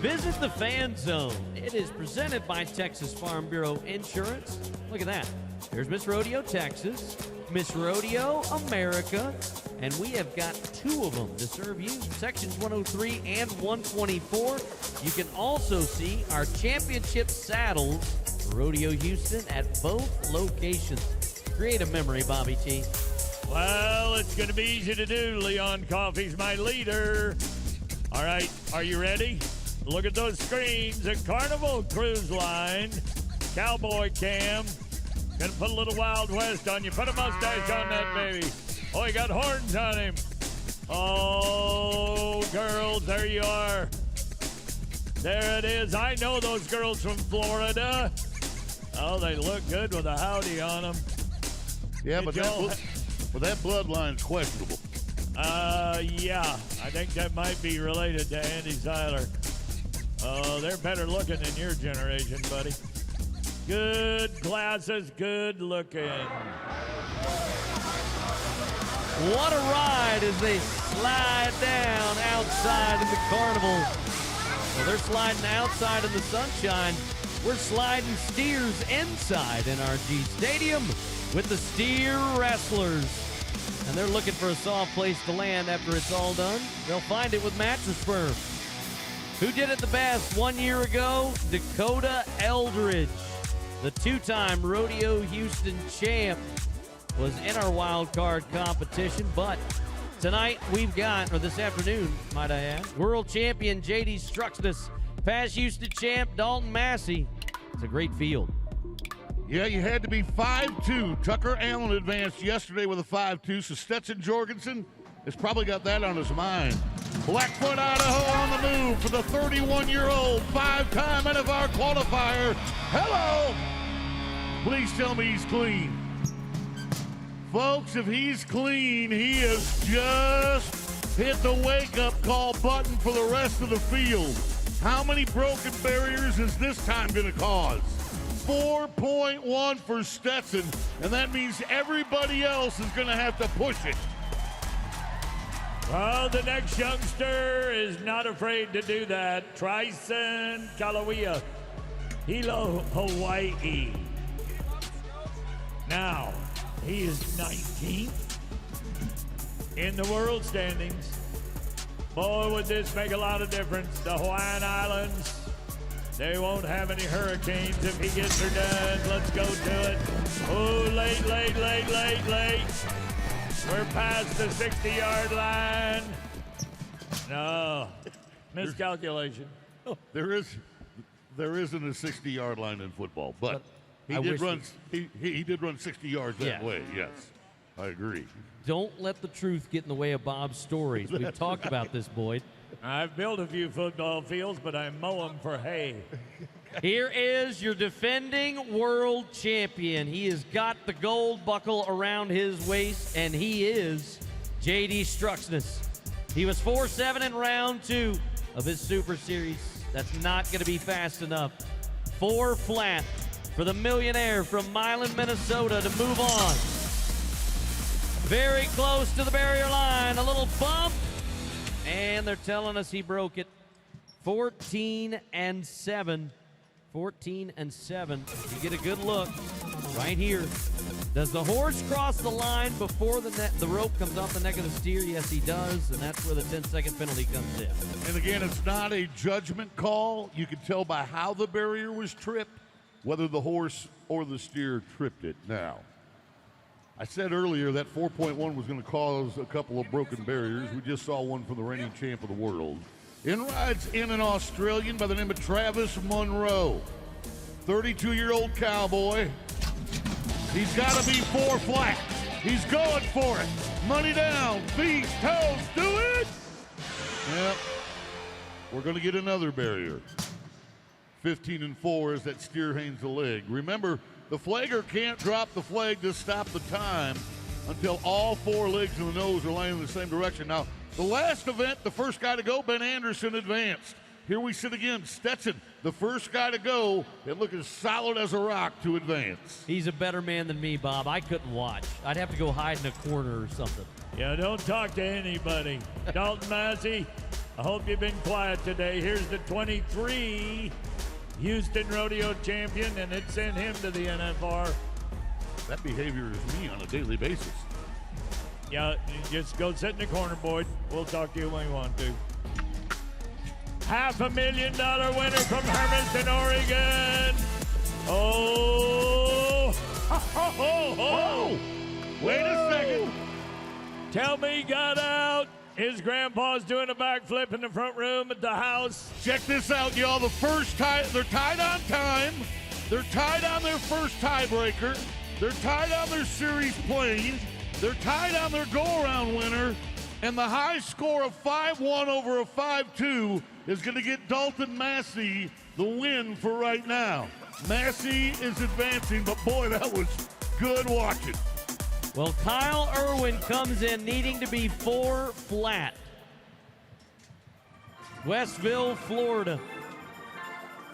Visit the Fan Zone. It is presented by Texas Farm Bureau Insurance. Look at that. There's Miss Rodeo, Texas, Miss Rodeo, America, and we have got 2 of them to serve you, sections 103 and 124. You can also see our championship saddles for Rodeo Houston at both locations. Create a memory, Bobby T. Well, it's going to be easy to do. Leon Coffey's my leader. All right, are you ready? Look at those screens. A Carnival Cruise Line, Cowboy Cam. Gonna put a little Wild West on you. Put a mustache on that baby. Oh, he got horns on him. Oh, girls, there you are. There it is. I know those girls from Florida. Oh, they look good with a howdy on them. Yeah, but that bloodline's questionable. Yeah, I think that might be related to Andy Seiler. Oh, they're better looking than your generation, buddy. Good glasses, good looking. What a ride as they slide down outside in the carnival. Well, they're sliding outside in the sunshine. We're sliding steers inside NRG Stadium with the steer wrestlers. And they're looking for a soft place to land after it's all done. They'll find it with Mattress Firm. Who did it the best 1 year ago? Dakota Eldridge, the 2-time Rodeo Houston champ, was in our wild card competition. But tonight we've got, or this afternoon, might I add, world champion J.D. Struxness, past Houston champ Dalton Massey. It's a great field. Yeah, you had to be 5'2". Tucker Allen advanced yesterday with a 5'2", so Stetson Jorgensen has probably got that on his mind. Blackfoot, Idaho on the move for the 31-year-old 5-time NFR qualifier. Hello! Please tell me he's clean. Folks, if he's clean, he has just hit the wake-up call button for the rest of the field. How many broken barriers is this time going to cause? 4.1 for Stetson, and that means everybody else is going to have to push it. Well, the next youngster is not afraid to do that. Tryson Kalawea, Hilo, Hawaii. Now, he is 19th in the world standings. Boy, would this make a lot of difference. The Hawaiian Islands, they won't have any hurricanes if he gets her done. Let's go to it. Oh, late. We're past the 60-yard line. No, miscalculation. There isn't a 60-yard line in football, but he did run 60 yards that way. Yes, I agree. Don't let the truth get in the way of Bob's stories. We've talked about this, Boyd. I've built a few football fields, but I mow them for hay. Here is your defending world champion. He has got the gold buckle around his waist, and he is J.D. Struxness. He was 4-7 in round 2 of his Super Series. That's not going to be fast enough. 4 flat for the millionaire from Milan, Minnesota to move on. Very close to the barrier line. A little bump, and they're telling us he broke it. 14-7. 14-7. You get a good look right here. Does the horse cross the line before the rope comes off the neck of the steer? Yes, he does, and that's where the 10-second penalty comes in. And again, it's not a judgment call. You can tell by how the barrier was tripped whether the horse or the steer tripped it. Now, I said earlier that 4.1 was going to cause a couple of broken barriers. We just saw one for the reigning champ of the world. In rides in an Australian by the name of Travis Monroe. 32-year-old cowboy. He's got to be 4 flat. He's going for it. Money down, feet, toes, do it. Yep. We're going to get another barrier. 15-4 as that steer hangs the leg. Remember, the flagger can't drop the flag to stop the time until all 4 legs in the nose are laying in the same direction. Now, the last event, the first guy to go, Ben Anderson, advanced. Here we sit again. Stetson, the first guy to go, and look as solid as a rock to advance. He's a better man than me, Bob. I couldn't watch. I'd have to go hide in a corner or something. Yeah, don't talk to anybody. Dalton Massey, I hope you've been quiet today. Here's the 23 Houston Rodeo champion, and it sent him to the NFR. That behavior is me on a daily basis. Yeah, you just go sit in the corner, Boyd. We'll talk to you when you want to. $500,000 winner from Hermiston, Oregon. Oh, ho, ho, ho, ho. Wait a second. Tell me he got out. His grandpa's doing a backflip in the front room at the house. Check this out, y'all. The first tie, they're tied on time. They're tied on their first tiebreaker. They're tied on their series plays. They're tied on their go-around winner. And the high score of 5-1 over a 5-2 is going to get Dalton Massey the win for right now. Massey is advancing, but boy, that was good watching. Well, Kyle Irwin comes in needing to be 4 flat. Westville, Florida.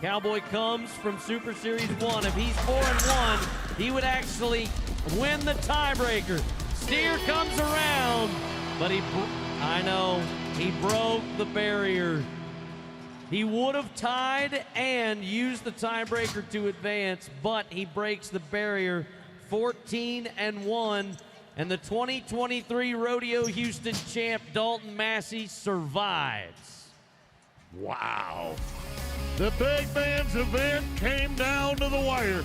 Cowboy comes from Super Series 1. If he's 4-1, he would actually win the tiebreaker. Steer comes around, but he broke the barrier. He would have tied and used the tiebreaker to advance, but he breaks the barrier. 14-1, and the 2023 Rodeo Houston champ Dalton Massey survives. Wow. The big man's event came down to the wire.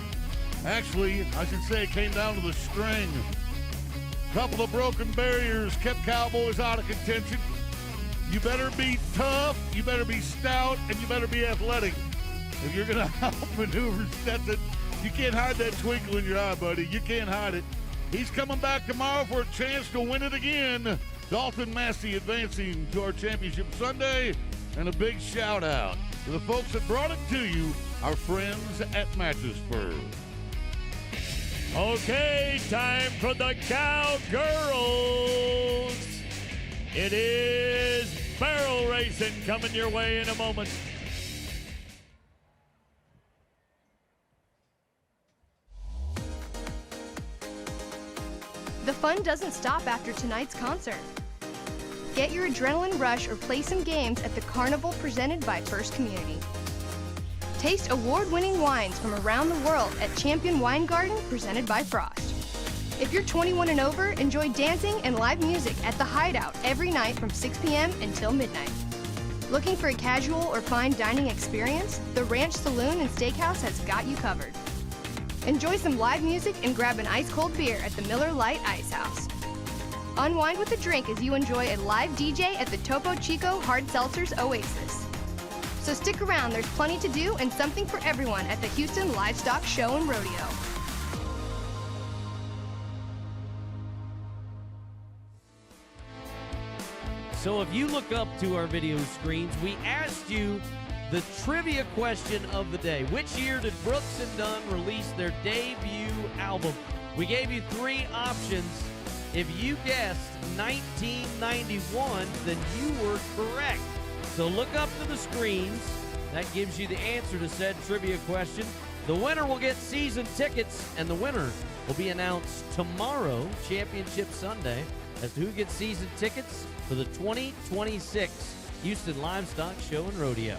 Actually, I should say it came down to the string. Couple of broken barriers kept Cowboys out of contention. You better be tough, you better be stout, and you better be athletic. If you're going to outmaneuver Stetson, you can't hide that twinkle in your eye, buddy. You can't hide it. He's coming back tomorrow for a chance to win it again. Dalton Massey advancing to our championship Sunday. And a big shout out to the folks that brought it to you, our friends at Mattress Spur. Okay, time for the Cowgirls. It is barrel racing coming your way in a moment. The fun doesn't stop after tonight's concert. Get your adrenaline rush or play some games at the Carnival presented by First Community. Taste award-winning wines from around the world at Champion Wine Garden presented by Frost. If you're 21 and over, enjoy dancing and live music at the Hideout every night from 6 p.m. until midnight. Looking for a casual or fine dining experience? The Ranch Saloon and Steakhouse has got you covered. Enjoy some live music and grab an ice-cold beer at the Miller Lite Ice House. Unwind with a drink as you enjoy a live DJ at the Topo Chico Hard Seltzers Oasis. So stick around, there's plenty to do and something for everyone at the Houston Livestock Show and Rodeo. So if you look up to our video screens, we asked you the trivia question of the day. Which year did Brooks and Dunn release their debut album? We gave you 3 options. If you guessed 1991, then you were correct. So look up to the screens. That gives you the answer to said trivia question. The winner will get season tickets, and the winner will be announced tomorrow, Championship Sunday, as to who gets season tickets for the 2026 Houston Livestock Show and Rodeo.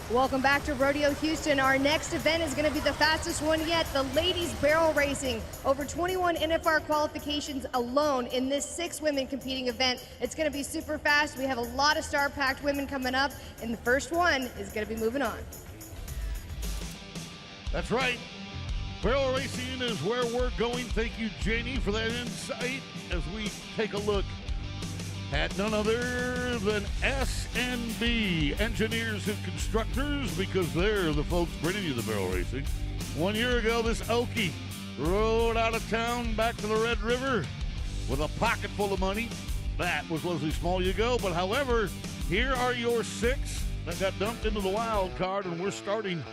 Welcome back to Rodeo Houston. Our next event is going to be the fastest one yet, the ladies barrel racing. Over 21 NFR qualifications alone in this 6 women competing event. It's going to be super fast. We have a lot of star-packed women coming up, and the first one is going to be moving on. That's right. Barrel racing is where we're going. Thank you, Janie, for that insight as we take a look at none other than S&B Engineers and Constructors, because they're the folks bringing you the barrel racing. 1 year ago, this Okie rode out of town back to the Red River with a pocket full of money. That was Leslie Small you go. But however, here are your 6 that got dumped into the wild card, and we're starting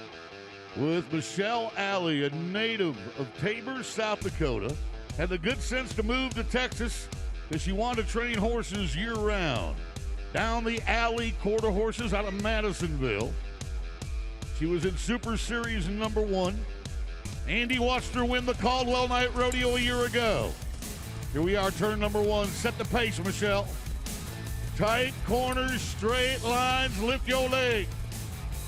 with Michelle Alley, a native of Tabor, South Dakota. Had the good sense to move to Texas because she wanted to train horses year-round. Down the alley, quarter horses out of Madisonville. She was in Super Series number 1. Andy watched her win the Caldwell Night Rodeo a year ago. Here we are, turn number 1. Set the pace, Michelle. Tight corners, straight lines, lift your leg.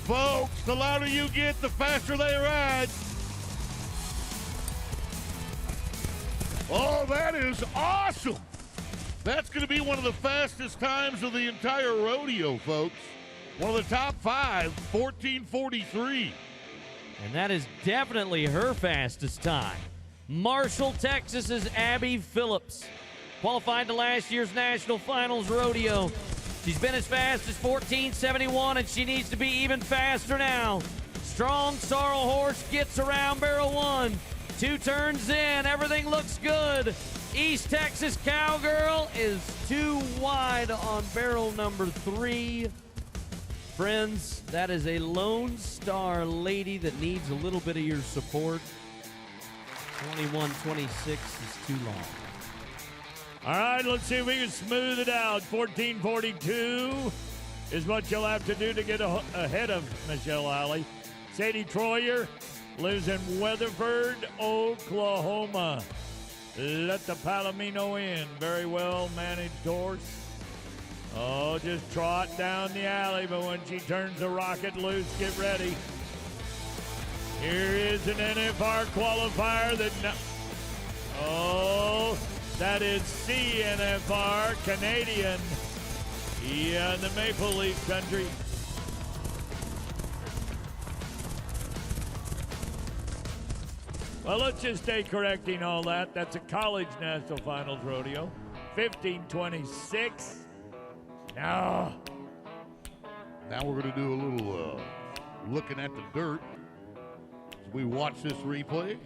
Folks, the louder you get, the faster they ride. Oh, that is awesome. That's going to be one of the fastest times of the entire rodeo, folks. One of the top 5, 14:43. And that is definitely her fastest time. Marshall, Texas's Abby Phillips qualified to last year's National Finals Rodeo. She's been as fast as 14:71, and she needs to be even faster now. Strong sorrel horse gets around barrel 1. 2 turns in, everything looks good. East Texas Cowgirl is too wide on barrel number 3. Friends, that is a Lone Star lady that needs a little bit of your support. 21-26 is too long. All right, let's see if we can smooth it out. 14:42 is what you'll have to do to get ahead of Michelle Alley. Sadie Troyer lives in Weatherford, Oklahoma. Let the Palomino in. Very well managed horse. Oh, just trot down the alley, but when she turns the rocket loose, get ready. Here is an NFR qualifier that... Oh, that is CNFR, Canadian. Yeah, in the Maple Leaf country. Well, let's just stay correcting all that. That's a college national finals rodeo. 15:26. No. Now we're going to do a little looking at the dirt as we watch this replay.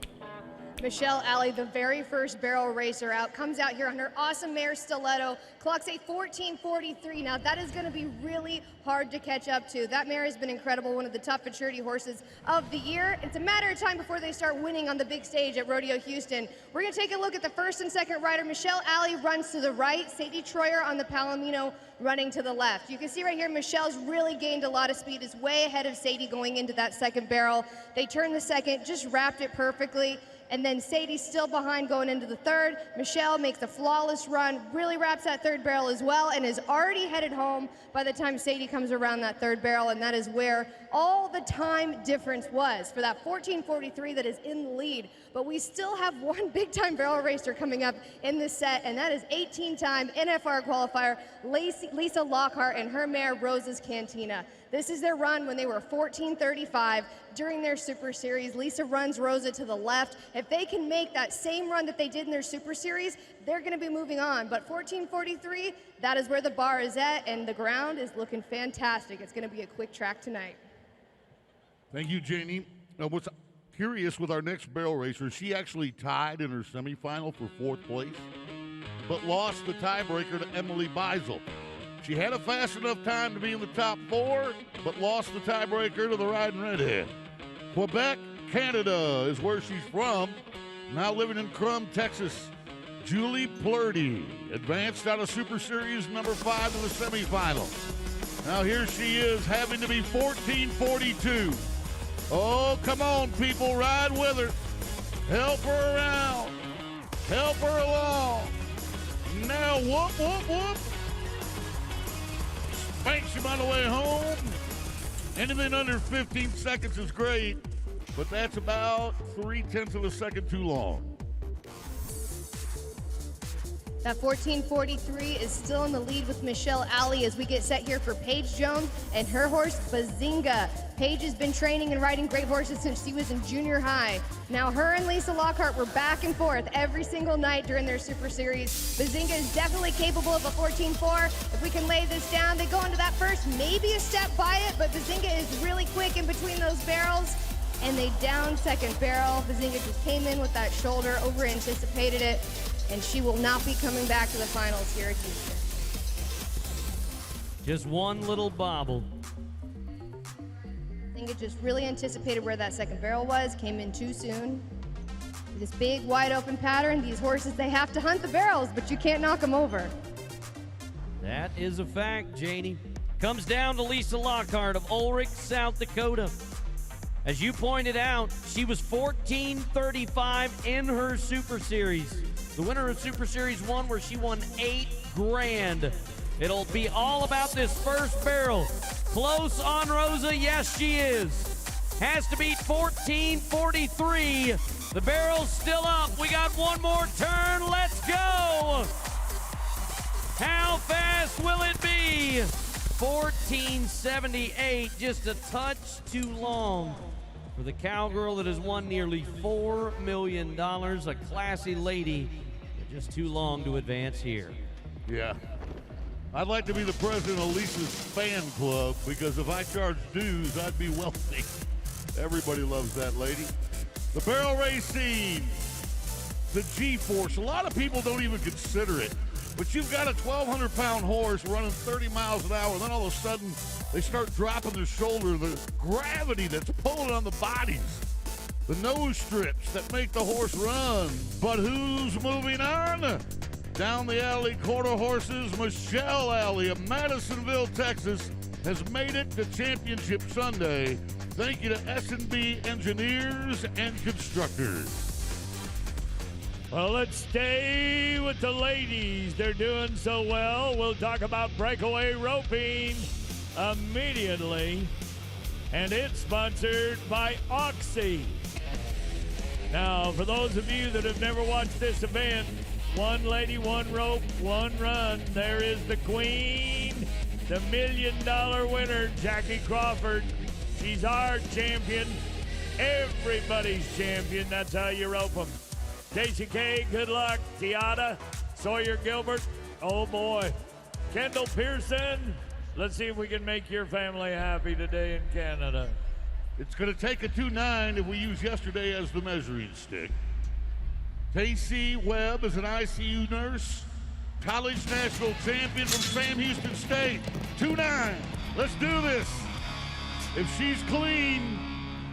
Michelle Alley, the very first barrel racer out, comes out here on her awesome mare Stiletto, clocks a 14:43. Now that is going to be really hard to catch up to. That mare has been incredible, one of the top maturity horses of the year. It's a matter of time before they start winning on the big stage at Rodeo Houston. We're going to take a look at the first and second rider. Michelle Alley runs to the right, Sadie Troyer on the Palomino running to the left. You can see right here, Michelle's really gained a lot of speed, is way ahead of Sadie going into that second barrel. They turned the second, just wrapped it perfectly. And then Sadie's still behind going into the third. Michelle makes a flawless run, really wraps that third barrel as well, and is already headed home by the time Sadie comes around that third barrel, and that is where all the time difference was for that 14:43 that is in the lead. But we still have one big-time barrel racer coming up in this set, and that is 18-time NFR qualifier Lisa Lockhart and her mare Rosa's Cantina. This is their run when they were 14:35 during their Super Series. Lisa runs Rosa to the left. If they can make that same run that they did in their Super Series, they're going to be moving on. But 14:43, that is where the bar is at, and the ground is looking fantastic. It's going to be a quick track tonight. Thank you, Janie. What's curious with our next barrel racer, she actually tied in her semifinal for 4th place, but lost the tiebreaker to Emily Beisel. She had a fast enough time to be in the top 4, but lost the tiebreaker to the Riding Redhead. Quebec, Canada is where she's from. Now living in Crum, Texas. Julie Plurdy advanced out of Super Series number 5 to the semifinal. Now here she is, having to be 14:42. Oh, come on, people, ride with her. Help her around. Help her along. Now, whoop, whoop, whoop. Spanks him on the way home. Anything under 15 seconds is great, but that's about 0.3 of a second too long. That 1443 is still in the lead with Michelle Alley as we get set here for Paige Jones and her horse, Bazinga. Paige has been training and riding great horses since she was in junior high. Now her and Lisa Lockhart were back and forth every single night during their Super Series. Bazinga is definitely capable of a 14-4. If we can lay this down, they go into that first, maybe a step by it, but Bazinga is really quick in between those barrels. And they down second barrel. Bazinga just came in with that shoulder, over-anticipated it, and she will not be coming back to the finals here at Houston. Just one little bobble. Bazinga just really anticipated where that second barrel was, came in too soon. This big, wide open pattern, these horses, they have to hunt the barrels, but you can't knock them over. That is a fact, Janie. Comes down to Lisa Lockhart of Ulrich, South Dakota. As you pointed out, she was 14-35 in her Super Series. The winner of Super Series 1, where she won $8 grand. It'll be all about this first barrel. Close on Rosa, yes she is. Has to beat 14-43. The barrel's still up. We got one more turn, let's go. How fast will it be? 14.78, just a touch too long for the cowgirl that has won nearly $4 million. A classy lady, but just too long to advance here. Yeah. I'd like to be the president of Lisa's fan club, because if I charged dues, I'd be wealthy. Everybody loves that lady. The barrel racing, the G-Force. A lot of people don't even consider it. But you've got a 1,200-pound horse running 30 miles an hour, and then all of a sudden they start dropping their shoulder, the gravity that's pulling on the bodies, the nose strips that make the horse run. But who's moving on? Down the alley, quarter horses, Michelle Alley of Madisonville, Texas, has made it to Championship Sunday. Thank you to S&B Engineers and Constructors. Well, let's stay with the ladies. They're doing so well. We'll talk about Breakaway roping immediately. And it's sponsored by Oxy. Now, for those of you that have never watched this event, one lady, one rope, one run. There is the queen, the $1 million winner, Jackie Crawford. She's our champion, everybody's champion. That's how you rope them. Casey K, good luck. Tiata, Sawyer Gilbert, oh boy. Kendall Pearson, let's see if we can make your family happy today in Canada. It's going to take a 2.9 if we use yesterday as the measuring stick. Tacey Webb is an ICU nurse, college national champion from Sam Houston State. 2.9, let's do this. If she's clean,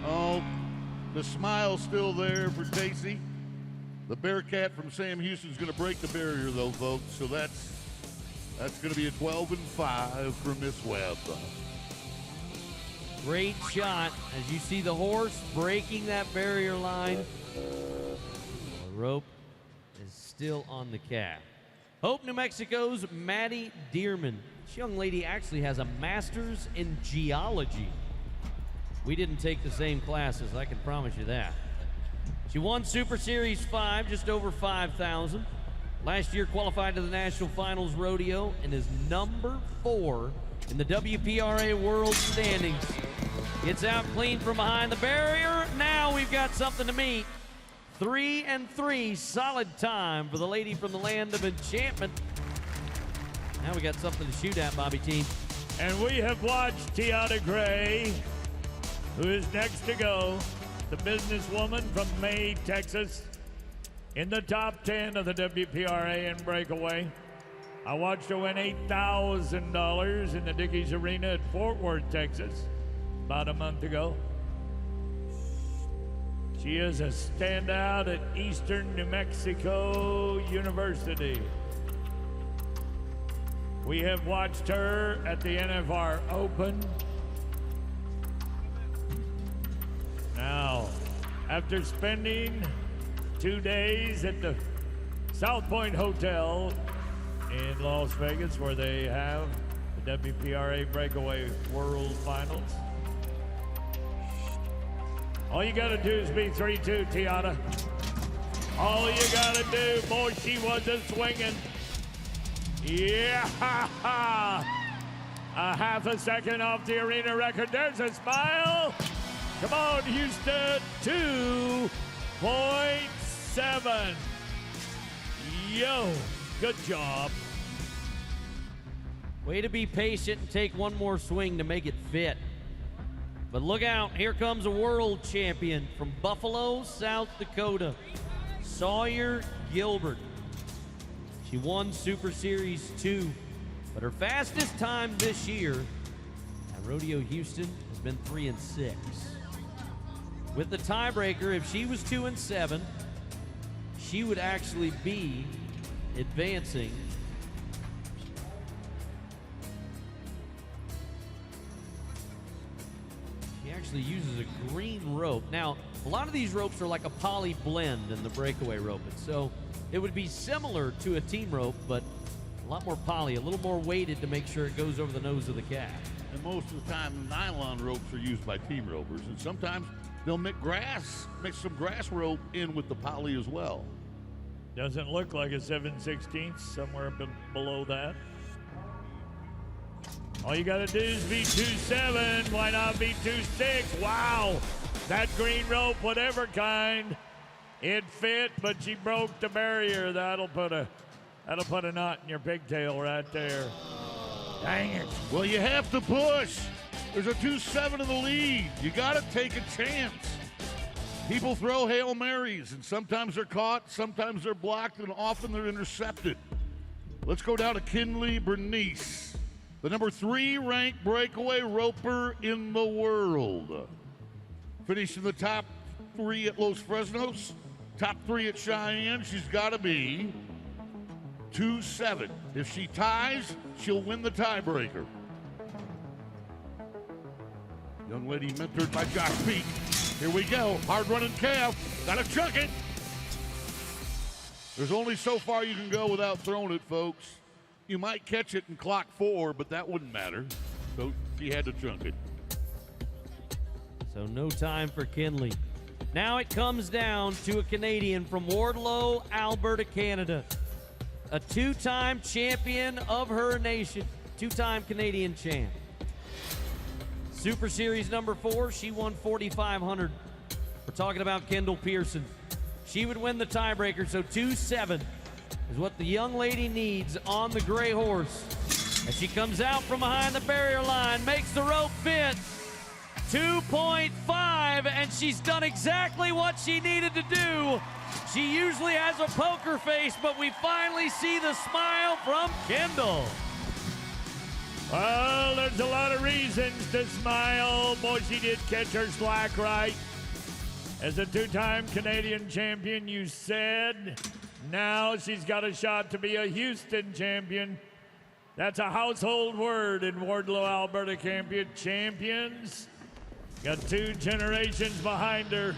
oh, the smile's still there for Tacey. The Bearcat from Sam Houston is going to break the barrier, though, folks. So that's going to be a 12-5 for Miss Webb. Great shot as you see the horse breaking that barrier line. The rope is still on the calf. Hope, New Mexico's Maddie Dearman. This young lady actually has a master's in geology. We didn't take the same classes, I can promise you that. She won Super Series 5, just over 5,000. Last year qualified to the National Finals Rodeo and is number 4 in the WPRA World Standings. Gets out clean from behind the barrier. Now we've got something to meet. 3-3, solid time for the lady from the land of enchantment. Now we got something to shoot at, Bobby Team. And we have watched Tiata Gray, who is next to go. The businesswoman from May, Texas, in the top 10 of the WPRA and Breakaway. I watched her win $8,000 in the Dickies Arena at Fort Worth, Texas, about a month ago. She is a standout at Eastern New Mexico University. We have watched her at the NFR Open. Now, after spending 2 days at the South Point Hotel in Las Vegas, where they have the WPRA Breakaway World Finals, all you gotta do is be 3-2, Tiata. All you gotta do, boy, she was a swinging Yeah! A half a second off the arena record. There's a smile. Come on, Houston. 2.7. Yo, good job. Way to be patient and take one more swing to make it fit. But look out, here comes a world champion from Buffalo, South Dakota, Sawyer Gilbert. She won Super Series 2, but her fastest time this year at Rodeo Houston has been 3 and 6. With the tiebreaker, if she was 2 and 7, she would actually be advancing. She actually uses a green rope. Now, a lot of these ropes are like a poly blend in the breakaway rope, and so it would be similar to a team rope, but a lot more poly, a little more weighted to make sure it goes over the nose of the calf. And most of the time, nylon ropes are used by team ropers, and sometimes they'll mix some grass rope in with the poly as well. Doesn't look like a 7/16, somewhere below that. All you gotta do is be 2.7. Why not be 2.6? Wow, that green rope, whatever kind, it fit, but she broke the barrier. That'll put a knot in your pigtail right there. Dang it. Well, you have to push. There's a 2.7 in the lead. You gotta take a chance. People throw Hail Marys, and sometimes they're caught, sometimes they're blocked, and often they're intercepted. Let's go down to Kinley Bernice, the number 3 ranked breakaway roper in the world. Finished in the top 3 at Los Fresnos, top 3 at Cheyenne. She's got to be 2.7. If she ties, she'll win the tiebreaker. Young lady mentored by Josh Peak. Here we go. Hard running calf. Gotta chuck it. There's only so far you can go without throwing it, folks. You might catch it and clock 4, but that wouldn't matter. So she had to chunk it. So no time for Kinley. Now it comes down to a Canadian from Wardlow, Alberta, Canada. A 2-time champion of her nation. 2-time Canadian champ. Super Series number 4, she won 4,500. We're talking about Kendall Pearson. She would win the tiebreaker, so 2.7 is what the young lady needs on the gray horse. As she comes out from behind the barrier line, makes the rope fit. 2.5, and she's done exactly what she needed to do. She usually has a poker face, but we finally see the smile from Kendall. Well, there's a lot of reasons to smile. Boy, she did catch her slack right. As a 2-time Canadian champion, you said. Now she's got a shot to be a Houston champion. That's a household word in Wardlow, Alberta champions. Got 2 generations behind her.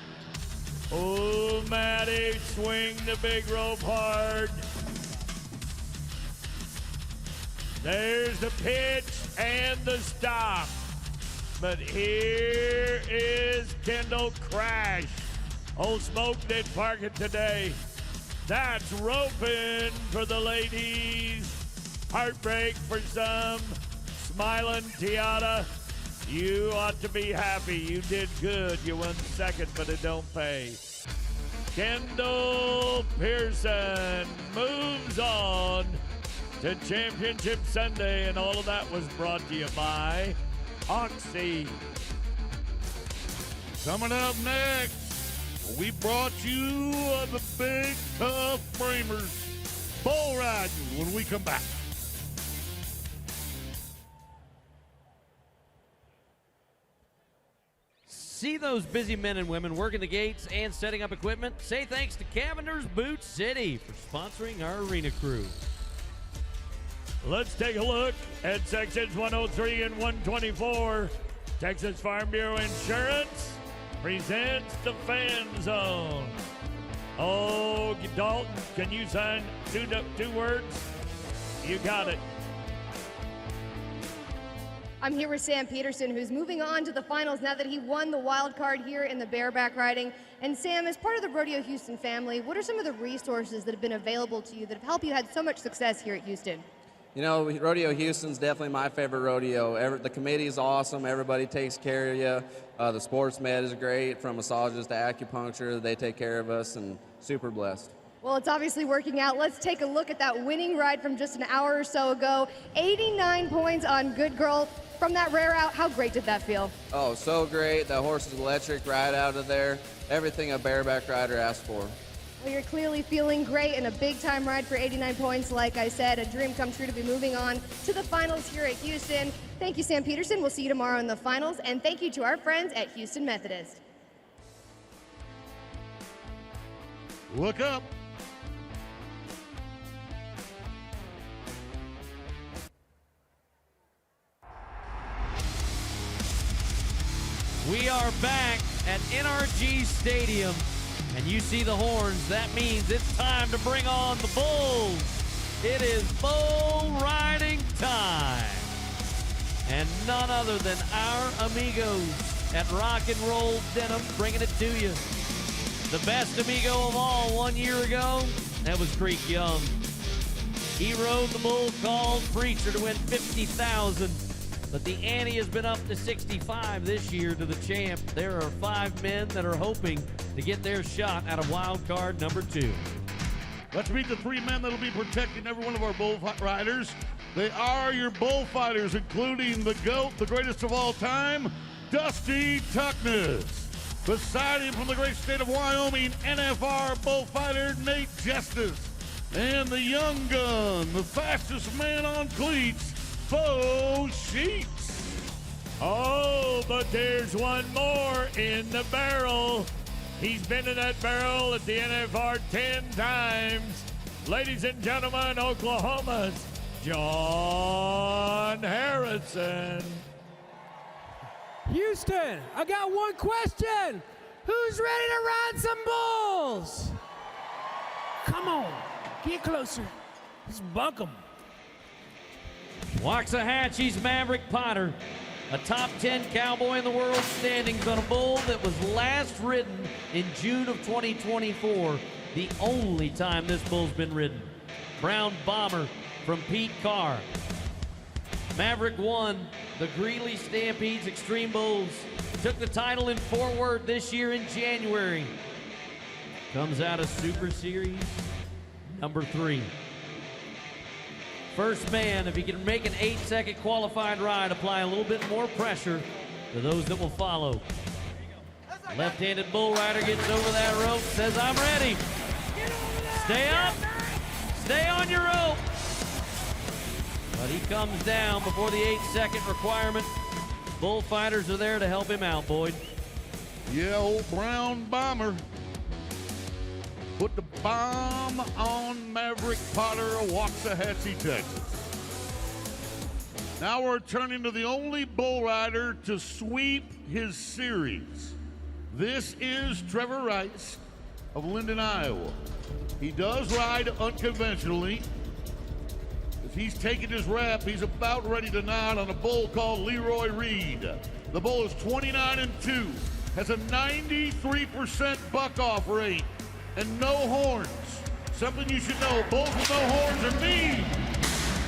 Oh, Maddie, swing the big rope hard. There's the pitch and the stop. But here is Kendall Crash. Old Smoke did park it today. That's roping for the ladies. Heartbreak for some. Smiling Tiana. You ought to be happy. You did good. You won second, but it don't pay. Kendall Pearson moves on to Championship Sunday, and all of that was brought to you by Oxy. Coming up next, we brought you the big tough framers bull riding when we come back. See those busy men and women working the gates and setting up equipment? Say thanks to Cavender's Boot City for sponsoring our arena crew. Let's take a look at sections 103 and 124. Texas Farm Bureau Insurance presents the Fan Zone. Oh, Dalton, can you sign two words? You got it. I'm here with Sam Peterson, who's moving on to the finals now that he won the wild card here in the bareback riding. And Sam, as part of the Rodeo Houston family, what are some of the resources that have been available to you that have helped you had so much success here at Houston? You know, Rodeo Houston's definitely my favorite rodeo. The committee is awesome. Everybody takes care of you. The sports med is great, from massages to acupuncture. They take care of us, and super blessed. Well, it's obviously working out. Let's take a look at that winning ride from just an hour or so ago. 89 points on Good Girl. From that rare out, how great did that feel? Oh, so great. That horse is electric right out of there. Everything a bareback rider asked for. Well, you're clearly feeling great, and a big-time ride for 89 points. Like I said, a dream come true to be moving on to the finals here at Houston. Thank you, Sam Peterson. We'll see you tomorrow in the finals, and thank you to our friends at Houston Methodist. Look up. We are back at NRG Stadium, and you see the horns. That means it's time to bring on the bulls. It is bull riding time. And none other than our amigos at Rock and Roll Denim bringing it to you. The best amigo of all 1 year ago, that was Creek Young. He rode the bull called Preacher to win $50,000. But the ante has been up to 65 this year to the champ. There are 5 men that are hoping to get their shot out of wild card number 2. Let's meet the 3 men that'll be protecting every one of our bull riders. They are your bullfighters, including the GOAT, the greatest of all time, Dusty Tuckness. Beside him from the great state of Wyoming, NFR bullfighter Nate Justice. And the young gun, the fastest man on cleats, Bo Sheets. Oh, but there's one more in the barrel. He's been in that barrel at the NFR 10 times. Ladies and gentlemen, Oklahoma's John Harrison. Houston, I got one question. Who's ready to ride some bulls? Come on, get closer. Let's bunk them. Waxahachie's Maverick Potter, a top 10 cowboy in the world standings on a bull that was last ridden in June of 2024, the only time this bull's been ridden. Brown Bomber from Pete Carr. Maverick won the Greeley Stampede's Extreme Bulls, took the title in Fort Worth this year in January. Comes out of Super Series number 3. First man, if he can make an 8-second qualified ride, apply a little bit more pressure to those that will follow. Left-handed bull rider gets over that rope, says, I'm ready. Stay up, stay on your rope. But he comes down before the 8-second requirement. Bullfighters are there to help him out, Boyd. Yeah, old Brown Bomber put the bomb on Maverick Potter of Waxahachie, Texas. Now we're turning to the only bull rider to sweep his series. This is Trevor Rice of Linden, Iowa. He does ride unconventionally. If he's taking his rep, he's about ready to nod on a bull called Leroy Reed. The bull is 29-2, has a 93% buck-off rate, and no horns. Something you should know, bulls with no horns are mean.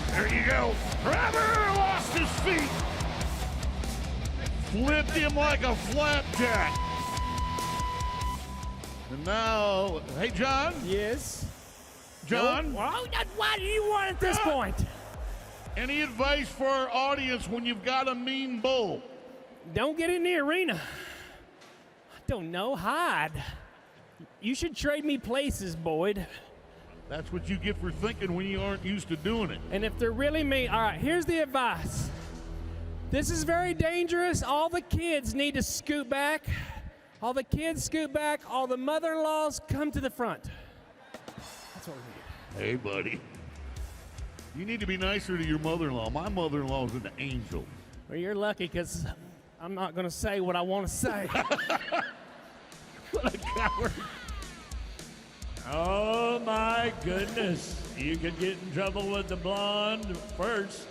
There you go. Trevor lost his feet. Flipped him like a flapjack. And now, hey, John? Yes? John? Well, what do you want at this point? Any advice for our audience when you've got a mean bull? Don't get in the arena. I don't know, hide. You should trade me places, Boyd. That's what you get for thinking when you aren't used to doing it. And if they're really mean, all right, here's the advice. This is very dangerous. All the kids need to scoot back. All the kids scoot back. All the mother-in-laws come to the front. That's what we need. Hey, buddy. You need to be nicer to your mother-in-law. My mother-in-law is an angel. Well, you're lucky because I'm not going to say what I want to say. What a coward. Oh my goodness. You could get in trouble with the blonde first.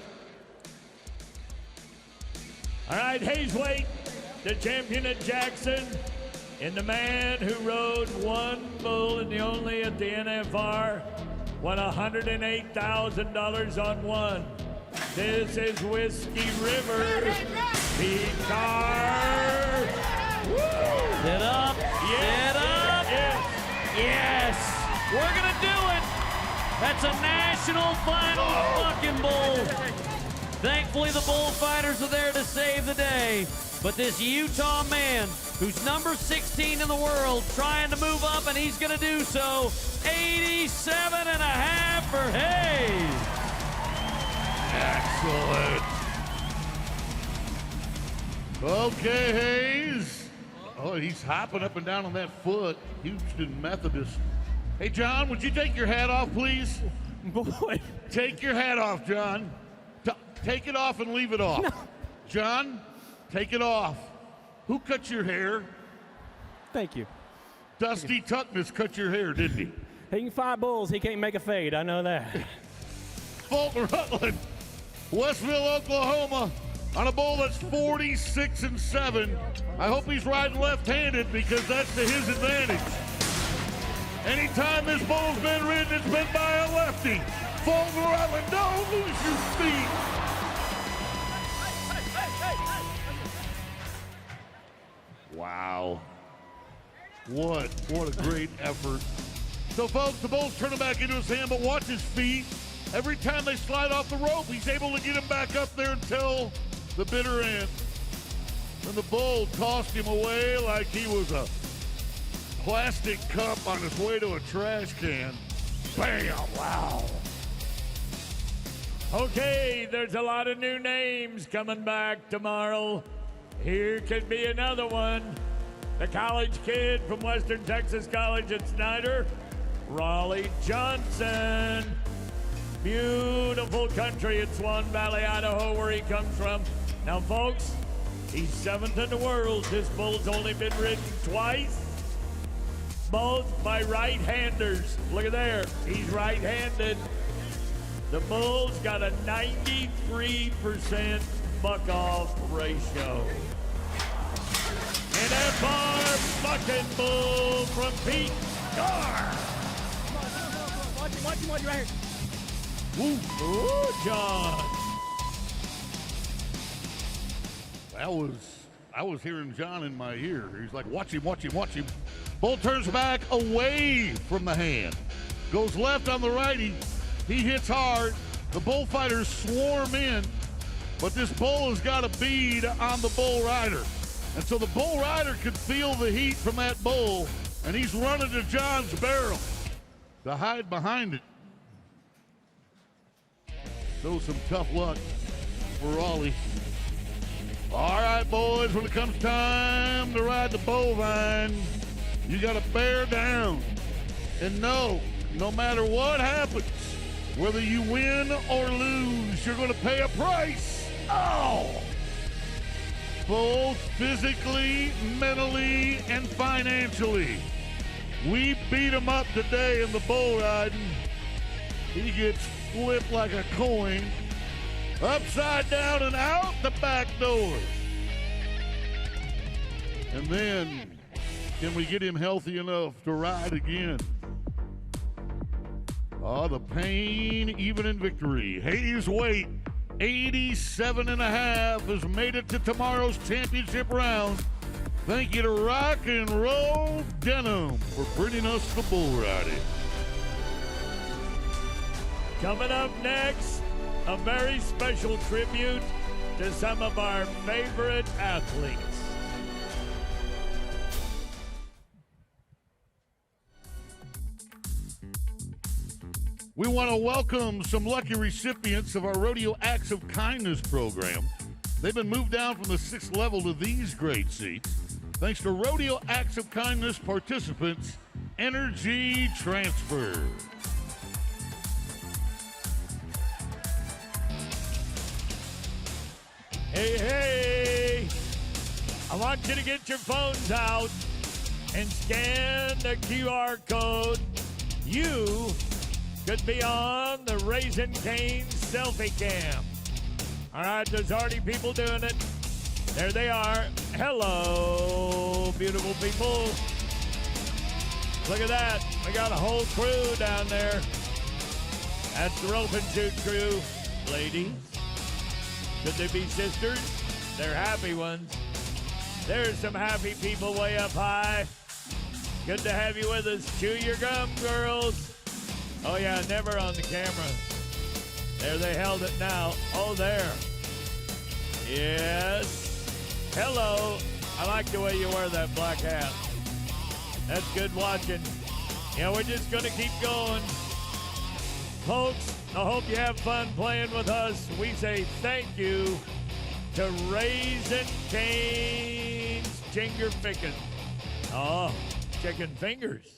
All right, Hayeswaite, the champion at Jackson, and the man who rode one bull and the only at the NFR. won $108,000 on one. This is Whiskey River. Speed car. Woo! Get up. Get up. Yes. We're going to do it. That's a national final fucking bull. Thankfully, the bullfighters are there to save the day. But this Utah man, who's number 16 in the world, trying to move up, and he's going to do so. 87.5 for Hayes. Excellent. Okay, Hayes. Oh, he's hopping up and down on that foot. Houston Methodist. Hey, John, would you take your hat off, please? Boy. Take your hat off, John. Take it off and leave it off. No. John, take it off. Who cut your hair? Thank you. Dusty Tuckness cut your hair, didn't he? He can fight bulls. He can't make a fade. I know that. Fulton Rutland, Westville, Oklahoma, on a bull that's 46-7. I hope he's riding left-handed because that's to his advantage. Anytime this bull's been ridden, it's been by a lefty. Fulton Rutland, don't lose your feet. Wow. What a great effort. So, folks, the bull's turning back into his hand, but watch his feet. Every time they slide off the rope, he's able to get him back up there until the bitter end. And the bull tossed him away like he was a plastic cup on his way to a trash can. Bam! Wow. Okay, there's a lot of new names coming back tomorrow. Here could be another one. The college kid from Western Texas College at Snyder, Raleigh Johnson. Beautiful country at Swan Valley, Idaho, where he comes from. Now, folks, he's 7th in the world. This bull's only been ridden twice, both by right-handers. Look at there, he's right-handed. The bull's got a 93% buck-off ratio. And that bar fucking bull from Pete Carr. Watch him right here. Woo, ooh, John. I was hearing John in my ear. He's like, watch him. Bull turns back away from the hand. Goes left on the righty. He hits hard. The bullfighters swarm in, but this bull has got a bead on the bull rider. And so the bull rider could feel the heat from that bull, and he's running to John's barrel to hide behind it. So some tough luck for Raleigh. All right, boys, when it comes time to ride the bovine, you got to bear down and know, no matter what happens, whether you win or lose, you're going to pay a price. Oh! Both physically, mentally, and financially. We beat him up today in the bull riding. He gets flipped like a coin, upside down and out the back door. And then, can we get him healthy enough to ride again? Oh, the pain even in victory. Hayes' weight, 87.5, has made it to tomorrow's championship round. Thank you to Rock and Roll Denim for bringing us the bull riding. Coming up next, a very special tribute to some of our favorite athletes. We want to welcome some lucky recipients of our Rodeo Acts of Kindness program. They've been moved down from the 6th level to these great seats, thanks to Rodeo Acts of Kindness participants' energy transfer. Hey, I want you to get your phones out and scan the QR code. You could be on the Raising Cane's selfie cam. All right, there's already people doing it. There they are. Hello, beautiful people. Look at that. We got a whole crew down there. That's the rope and shoot crew. Ladies, could they be sisters? They're happy ones. There's some happy people way up high. Good to have you with us. Chew your gum, girls. Oh, yeah, never on the camera. There, they held it now. Oh, there. Yes. Hello. I like the way you wear that black hat. That's good watching. Yeah, we're just going to keep going. Folks, I hope you have fun playing with us. We say thank you to Raisin Cane's Chinger Ficken. Oh, chicken fingers.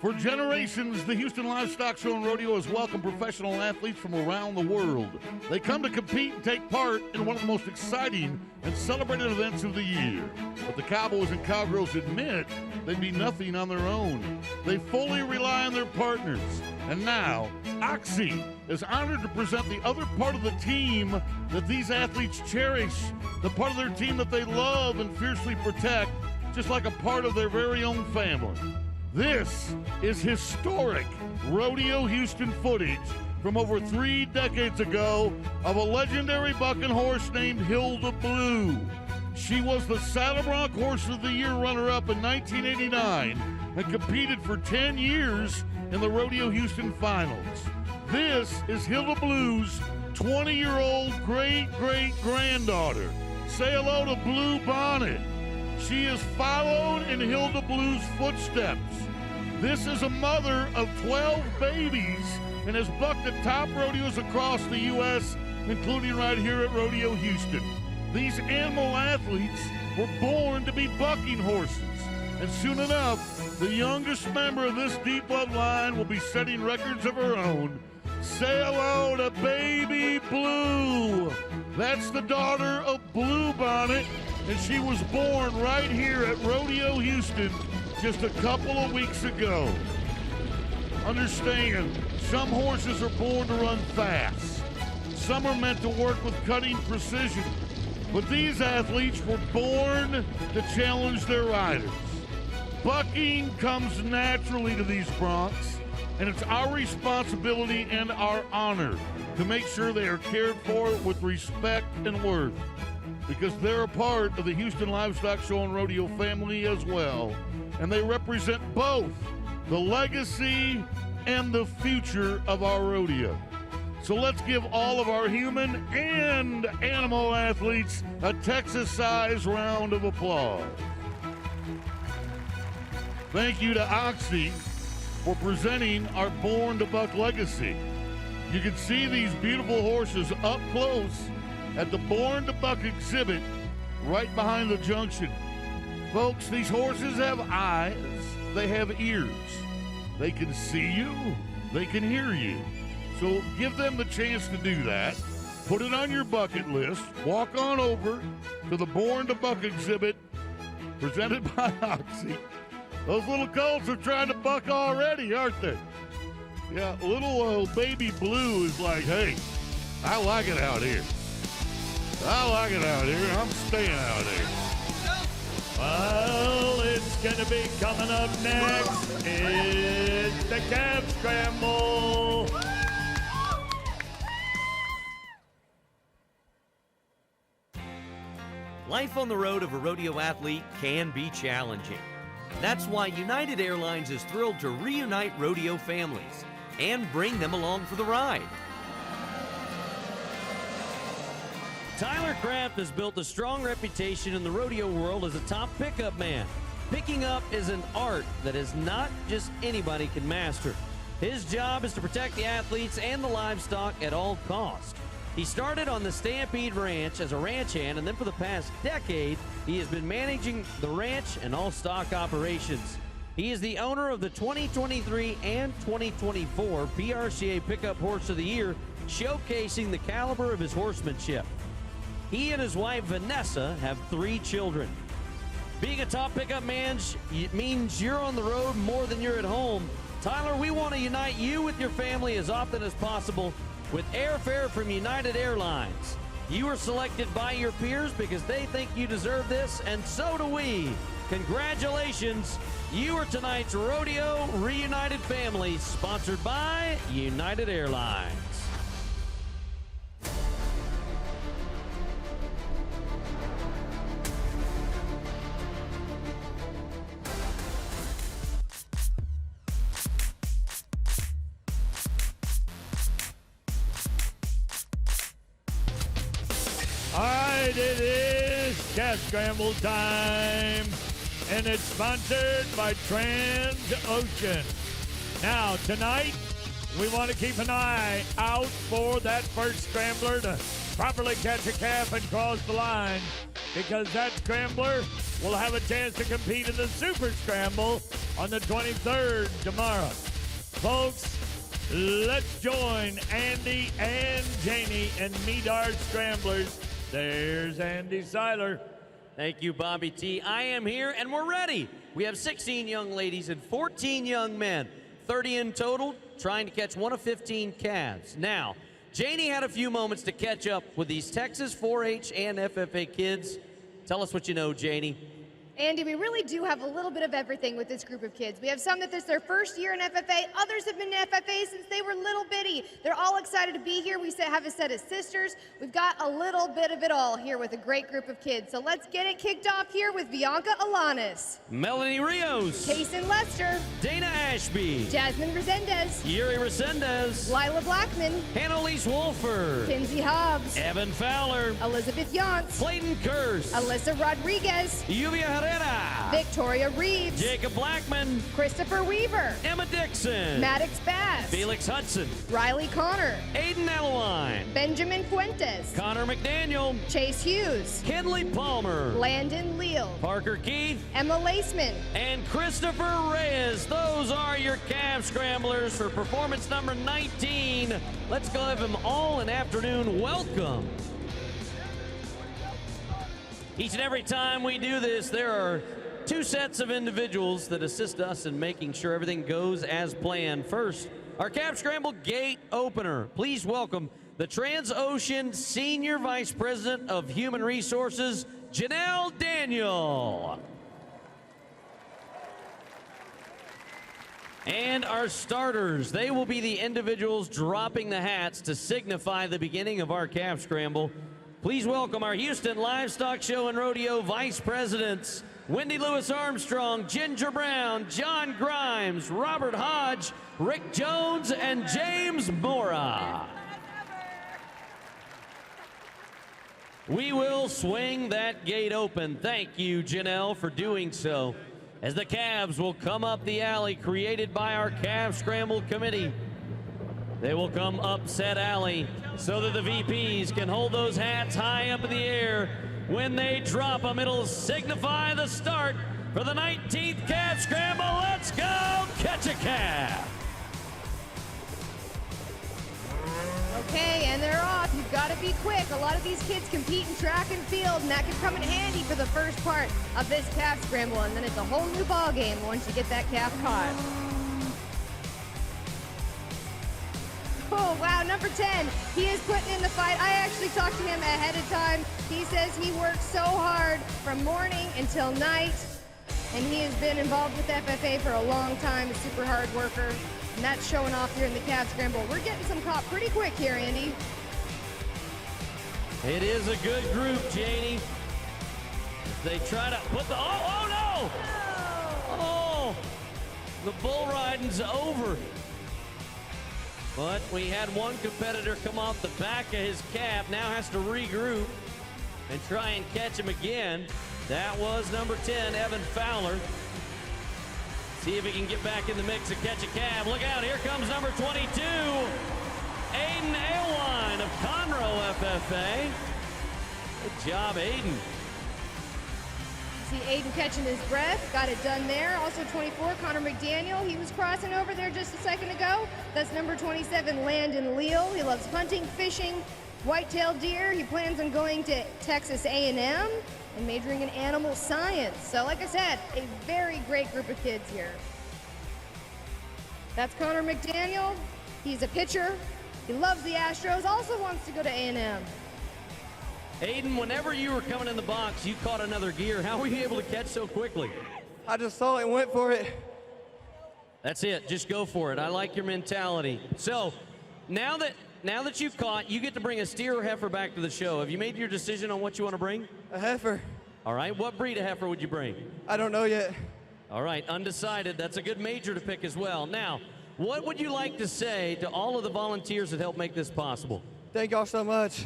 For generations, the Houston Livestock Show and Rodeo has welcomed professional athletes from around the world. They come to compete and take part in one of the most exciting and celebrated events of the year. But the Cowboys and Cowgirls admit they'd be nothing on their own. They fully rely on their partners. And now, Oxy is honored to present the other part of the team that these athletes cherish, the part of their team that they love and fiercely protect, just like a part of their very own family. This is historic Rodeo Houston footage from over 3 decades ago of a legendary bucking horse named Hilda Blue. She was the Saddle Bronc Horse of the Year runner-up in 1989 and competed for 10 years in the Rodeo Houston finals. This is Hilda Blue's 20-year-old great-great-granddaughter. Say hello to Blue Bonnet. She has followed in Hilda Blue's footsteps. This is a mother of 12 babies and has bucked at top rodeos across the U.S., including right here at Rodeo Houston. These animal athletes were born to be bucking horses, and soon enough, the youngest member of this deep bloodline will be setting records of her own. Say hello to Baby Blue. That's the daughter of Blue Bonnet, and she was born right here at Rodeo Houston just a couple of weeks ago. Understand, some horses are born to run fast. Some are meant to work with cutting precision. But these athletes were born to challenge their riders. Bucking comes naturally to these broncs, and it's our responsibility and our honor to make sure they are cared for with respect and worth, because they're a part of the Houston Livestock Show and Rodeo family as well, and they represent both the legacy and the future of our rodeo. So let's give all of our human and animal athletes a Texas-sized round of applause. Thank you to Oxy for presenting our Born to Buck legacy. You can see these beautiful horses up close at the Born to Buck exhibit right behind the junction. Folks, these horses have eyes, they have ears. They can see you, they can hear you. So give them the chance to do that. Put it on your bucket list. Walk on over to the Born to Buck exhibit presented by Oxy. Those little colts are trying to buck already, aren't they? Yeah, little Baby Blue is like, hey, I like it out here. I like it out here. I'm staying out here. Well, it's going to be coming up next. It's the Cab Scramble. Life on the road of a rodeo athlete can be challenging. That's why United Airlines is thrilled to reunite rodeo families and bring them along for the ride. Tyler Kraft has built a strong reputation in the rodeo world as a top pickup man. Picking up is an art that is not just anybody can master. His job is to protect the athletes and the livestock at all costs. He started on the Stampede Ranch as a ranch hand, and then for the past decade, he has been managing the ranch and all stock operations. He is the owner of the 2023 and 2024 PRCA Pickup Horse of the Year, showcasing the caliber of his horsemanship. He and his wife, Vanessa, have 3 children. Being a top pickup man means you're on the road more than you're at home. Tyler, we want to unite you with your family as often as possible with airfare from United Airlines. You were selected by your peers because they think you deserve this, and so do we. Congratulations, You are tonight's Rodeo Reunited Family, sponsored by United Airlines. All right, it is Calf Scramble time, and it's sponsored by Transocean. Now, tonight, we want to keep an eye out for that first scrambler to properly catch a calf and cross the line, because that scrambler will have a chance to compete in the Super Scramble on the 23rd tomorrow. Folks, let's join Andy and Janie and meet our scramblers. There's Andy Seiler. Thank you, Bobby T. I am here, and we're ready. We have 16 young ladies and 14 young men, 30 in total, trying to catch one of 15 calves. Now, Janie had a few moments to catch up with these Texas 4-H and FFA kids. Tell us what you know, Janie. Andy, we really do have a little bit of everything with this group of kids. We have some that this is their first year in FFA. Others have been in FFA since they were little bitty. They're all excited to be here. We have a set of sisters. We've got a little bit of it all here with a great group of kids. So let's get it kicked off here with Bianca Alanis, Melanie Rios, Kason Lester, Dana Ashby, Jasmine Resendez, Yuri Resendez, Lila Blackman, Annalise Wolford, Kinsey Hobbs, Evan Fowler, Elizabeth Yance, Clayton Curse, Alyssa Rodriguez, Yuvia Herrera, Victoria Reeves, Jacob Blackman, Christopher Weaver, Emma Dixon, Maddox Bass, Felix Hudson, Riley Connor, Aiden Alewine, Benjamin Fuentes, Connor McDaniel, Chase Hughes, Kenley Palmer, Landon Leal, Parker Keith, Emma Laceman, and Christopher Reyes. Those are your calf scramblers for performance number 19. Let's give them all an afternoon welcome. Each and every time we do this, there are two sets of individuals that assist us in making sure everything goes as planned. First, our Calf Scramble gate opener. Please welcome the Transocean Senior Vice President of Human Resources, Janelle Daniel. And our starters, they will be the individuals dropping the hats to signify the beginning of our Calf Scramble. Please welcome our Houston Livestock Show and Rodeo Vice Presidents, Wendy Lewis Armstrong, Ginger Brown, John Grimes, Robert Hodge, Rick Jones, and James Mora. We will swing that gate open. Thank you, Janelle, for doing so, as the calves will come up the alley created by our Calf Scramble Committee. They will come up said alley so that the VPs can hold those hats high up in the air. When they drop them, it'll signify the start for the 19th Calf Scramble. Let's go catch a calf. Okay, and they're off. You've got to be quick. A lot of these kids compete in track and field, and that can come in handy for the first part of this calf scramble, and then it's a whole new ball game once you get that calf caught. Oh, wow, number 10. He is putting in the fight. I actually talked to him ahead of time. He says he works so hard from morning until night, and he has been involved with FFA for a long time, a super hard worker, and that's showing off here in the calf scramble. We're getting some caught pretty quick here, Andy. It is a good group, Janie. They try to put the, oh no! Oh, the bull riding's over. But we had one competitor come off the back of his calf, now has to regroup and try and catch him again. That was number 10, Evan Fowler. See if he can get back in the mix and catch a calf. Look out, here comes number 22, Aiden Alewine of Conroe FFA. Good job, Aiden. See Aiden catching his breath, got it done there. Also 24, Connor McDaniel. He was crossing over there just a second ago. That's number 27, Landon Leal. He loves hunting, fishing, white-tailed deer. He plans on going to Texas A&M and majoring in animal science. So like I said, a very great group of kids here. That's Connor McDaniel. He's a pitcher. He loves the Astros, also wants to go to A&M. Aiden, whenever you were coming in the box, you caught another gear. How were you able to catch so quickly? I just saw it and went for it. That's it. Just go for it. I like your mentality. So now that you've caught, you get to bring a steer or heifer back to the show. Have you made your decision on what you want to bring? A heifer. All right. What breed of heifer would you bring? I don't know yet. All right. Undecided. That's a good major to pick as well. Now, what would you like to say to all of the volunteers that helped make this possible? Thank y'all so much.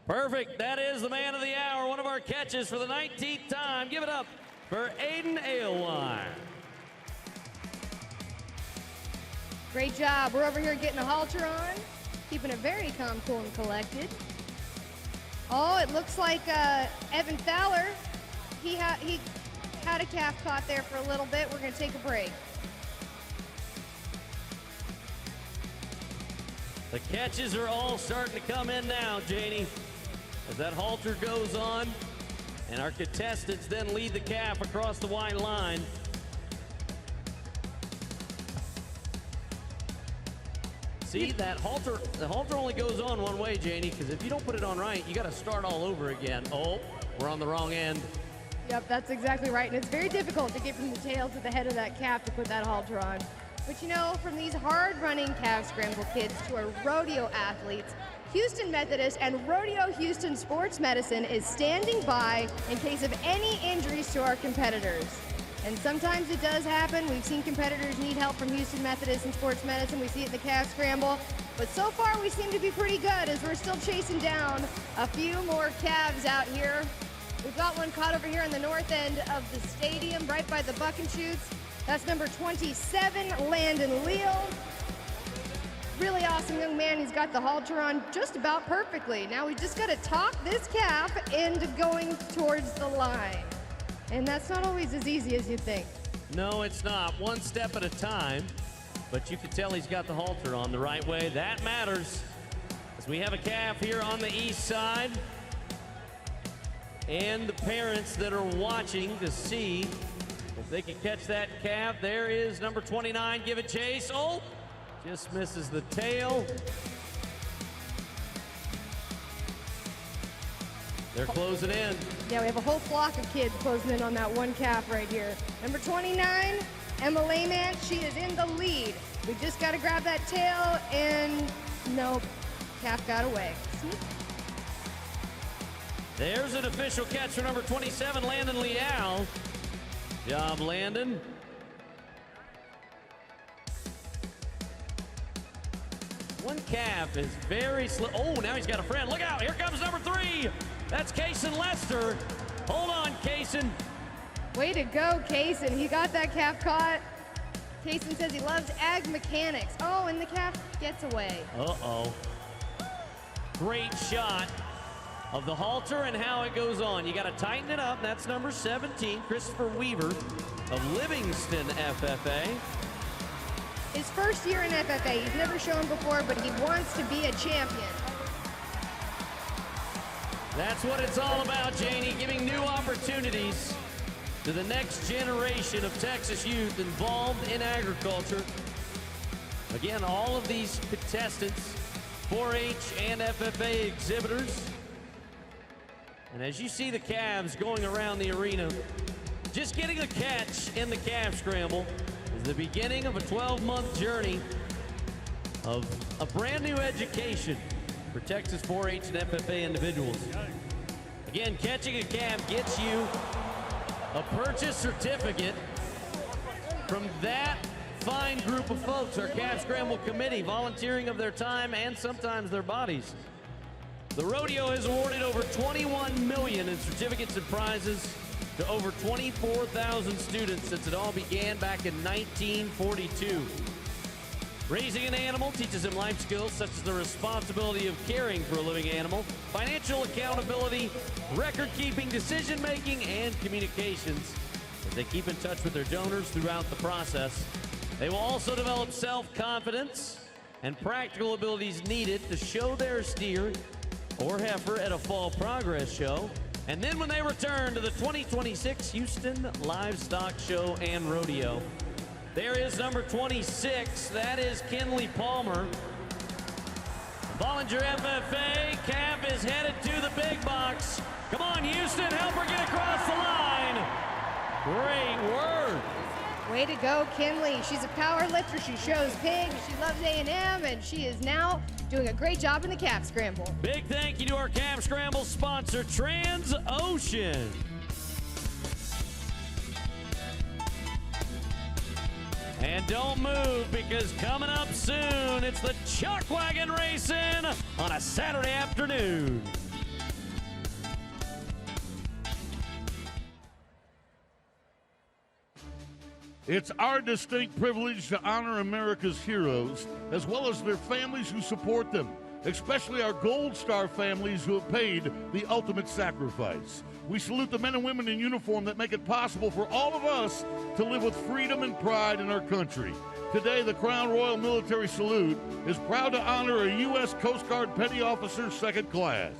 Perfect. That is the man of the hour, one of our catches for the 19th time. Give it up for Aiden Aylwine. Great job. We're over here getting a halter on, keeping it very calm, cool, and collected. Oh, it looks like Evan Fowler, he had a calf caught there for a little bit. We're going to take a break. The catches are all starting to come in now, Janie, as that halter goes on, and our contestants then lead the calf across the white line. See, that halter, the halter only goes on one way, Janie, because if you don't put it on right, you got to start all over again. Oh, we're on the wrong end. Yep, that's exactly right. And it's very difficult to get from the tail to the head of that calf to put that halter on. But you know, from these hard-running calf scramble kids to our rodeo athletes, Houston Methodist and Rodeo Houston Sports Medicine is standing by in case of any injuries to our competitors. And sometimes it does happen. We've seen competitors need help from Houston Methodist and Sports Medicine. We see it in the calf scramble. But so far, we seem to be pretty good as we're still chasing down a few more calves out here. We've got one caught over here on the north end of the stadium, right by the buck and shoots. That's number 27, Landon Leal. Really awesome young man. He's got the halter on just about perfectly. Now we just got to talk this calf into going towards the line. And that's not always as easy as you think. No, it's not. One step at a time. But you can tell he's got the halter on the right way. That matters. As we have a calf here on the east side. And the parents that are watching to see if they can catch that calf. There is number 29. Give it chase. Oh, just misses the tail. They're closing in. Yeah, we have a whole flock of kids closing in on that one calf right here. Number 29, Emma Lehman, she is in the lead. We just got to grab that tail, and nope, calf got away. See? There's an official catch for number 27, Landon Leal. Job, Landon. One calf is very slow. Oh, now he's got a friend. Look out, here comes number 3. That's Kaysen Lester. Hold on, Kaysen. Way to go, Kaysen. He got that calf caught. Kaysen says he loves ag mechanics. Oh, and the calf gets away. Uh-oh. Great shot of the halter and how it goes on. You got to tighten it up. That's number 17, Christopher Weaver of Livingston FFA. His first year in FFA. He's never shown before, but he wants to be a champion. That's what it's all about, Janie, giving new opportunities to the next generation of Texas youth involved in agriculture. Again, all of these contestants, 4-H and FFA exhibitors. And as you see the calves going around the arena, just getting a catch in the calf scramble is the beginning of a 12-month journey of a brand new education for Texas 4-H and FFA individuals. Again, catching a calf gets you a purchase certificate from that fine group of folks, our Calf Scramble Committee, volunteering of their time and sometimes their bodies. The rodeo has awarded over $21 million in certificates and prizes to over 24,000 students since it all began back in 1942. Raising an animal teaches them life skills such as the responsibility of caring for a living animal, financial accountability, record-keeping, decision-making, and communications as they keep in touch with their donors throughout the process. They will also develop self-confidence and practical abilities needed to show their steer or heifer at a fall progress show. And then when they return to the 2026 Houston Livestock Show and Rodeo. There is number 26. That is Kenley Palmer. Bollinger FFA. Calf is headed to the big box. Come on, Houston. Help her get across the line. Great work. Way to go, Kinley. She's a power lifter. She shows pig. She loves A&M, and she is now doing a great job in the calf scramble. Big thank you to our calf scramble sponsor, Transocean. And don't move, because coming up soon, it's the Chuckwagon racing on a Saturday afternoon. It's our distinct privilege to honor America's heroes, as well as their families who support them, especially our Gold Star families who have paid the ultimate sacrifice. We salute the men and women in uniform that make it possible for all of us to live with freedom and pride in our country. Today, the Crown Royal Military Salute is proud to honor a U.S. Coast Guard Petty Officer Second Class.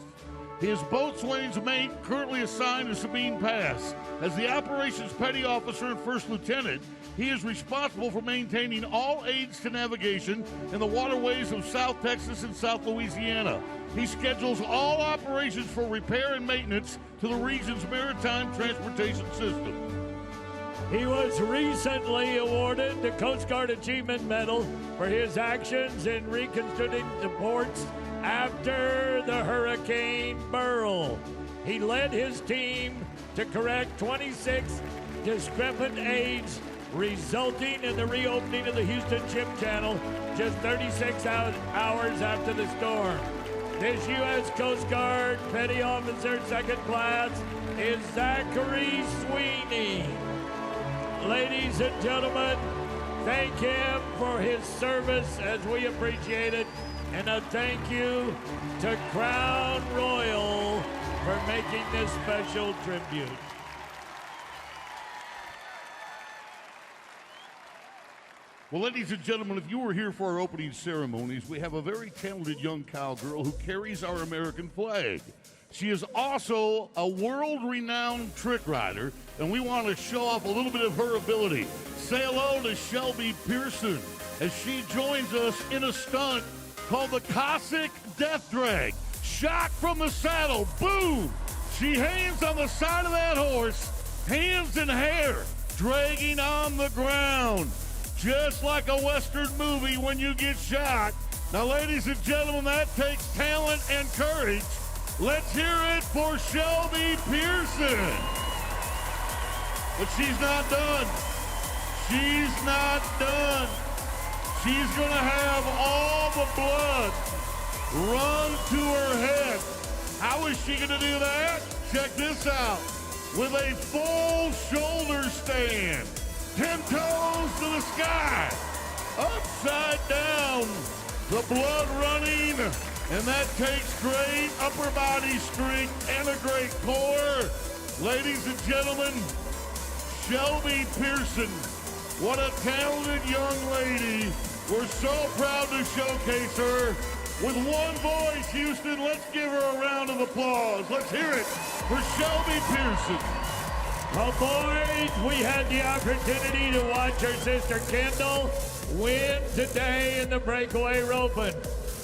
His boatswain's mate, currently assigned to Sabine Pass. As the Operations Petty Officer and First Lieutenant, he is responsible for maintaining all aids to navigation in the waterways of South Texas and South Louisiana. He schedules all operations for repair and maintenance to the region's maritime transportation system. He was recently awarded the Coast Guard Achievement Medal for his actions in reconstructing the ports after the Hurricane Beryl. He led his team to correct 26 discrepant aids, resulting in the reopening of the Houston Ship Channel just 36 hours after the storm. This U.S. Coast Guard Petty Officer Second Class is Zachary Sweeney. Ladies and gentlemen, thank him for his service as we appreciate it. And a thank you to Crown Royal for making this special tribute. Well, ladies and gentlemen, if you were here for our opening ceremonies, we have a very talented young cowgirl who carries our American flag. She is also a world-renowned trick rider, and we want to show off a little bit of her ability. Say hello to Shelby Pearson as she joins us in a stunt called the Cossack Death Drag. Shot from the saddle, boom! She hangs on the side of that horse, hands in hair, dragging on the ground. Just like a Western movie when you get shot. Now, ladies and gentlemen, that takes talent and courage. Let's hear it for Shelby Pearson. But she's not done. She's not done. She's going to have all the blood run to her head. How is she going to do that? Check this out. With a full shoulder stand. 10 toes to the sky. Upside down. The blood running. And that takes great upper body strength and a great core. Ladies and gentlemen, Shelby Pearson. What a talented young lady. We're so proud to showcase her. With one voice, Houston, let's give her a round of applause. Let's hear it for Shelby Pearson. Well, boys, we had the opportunity to watch her sister Kendall win today in the Breakaway roping.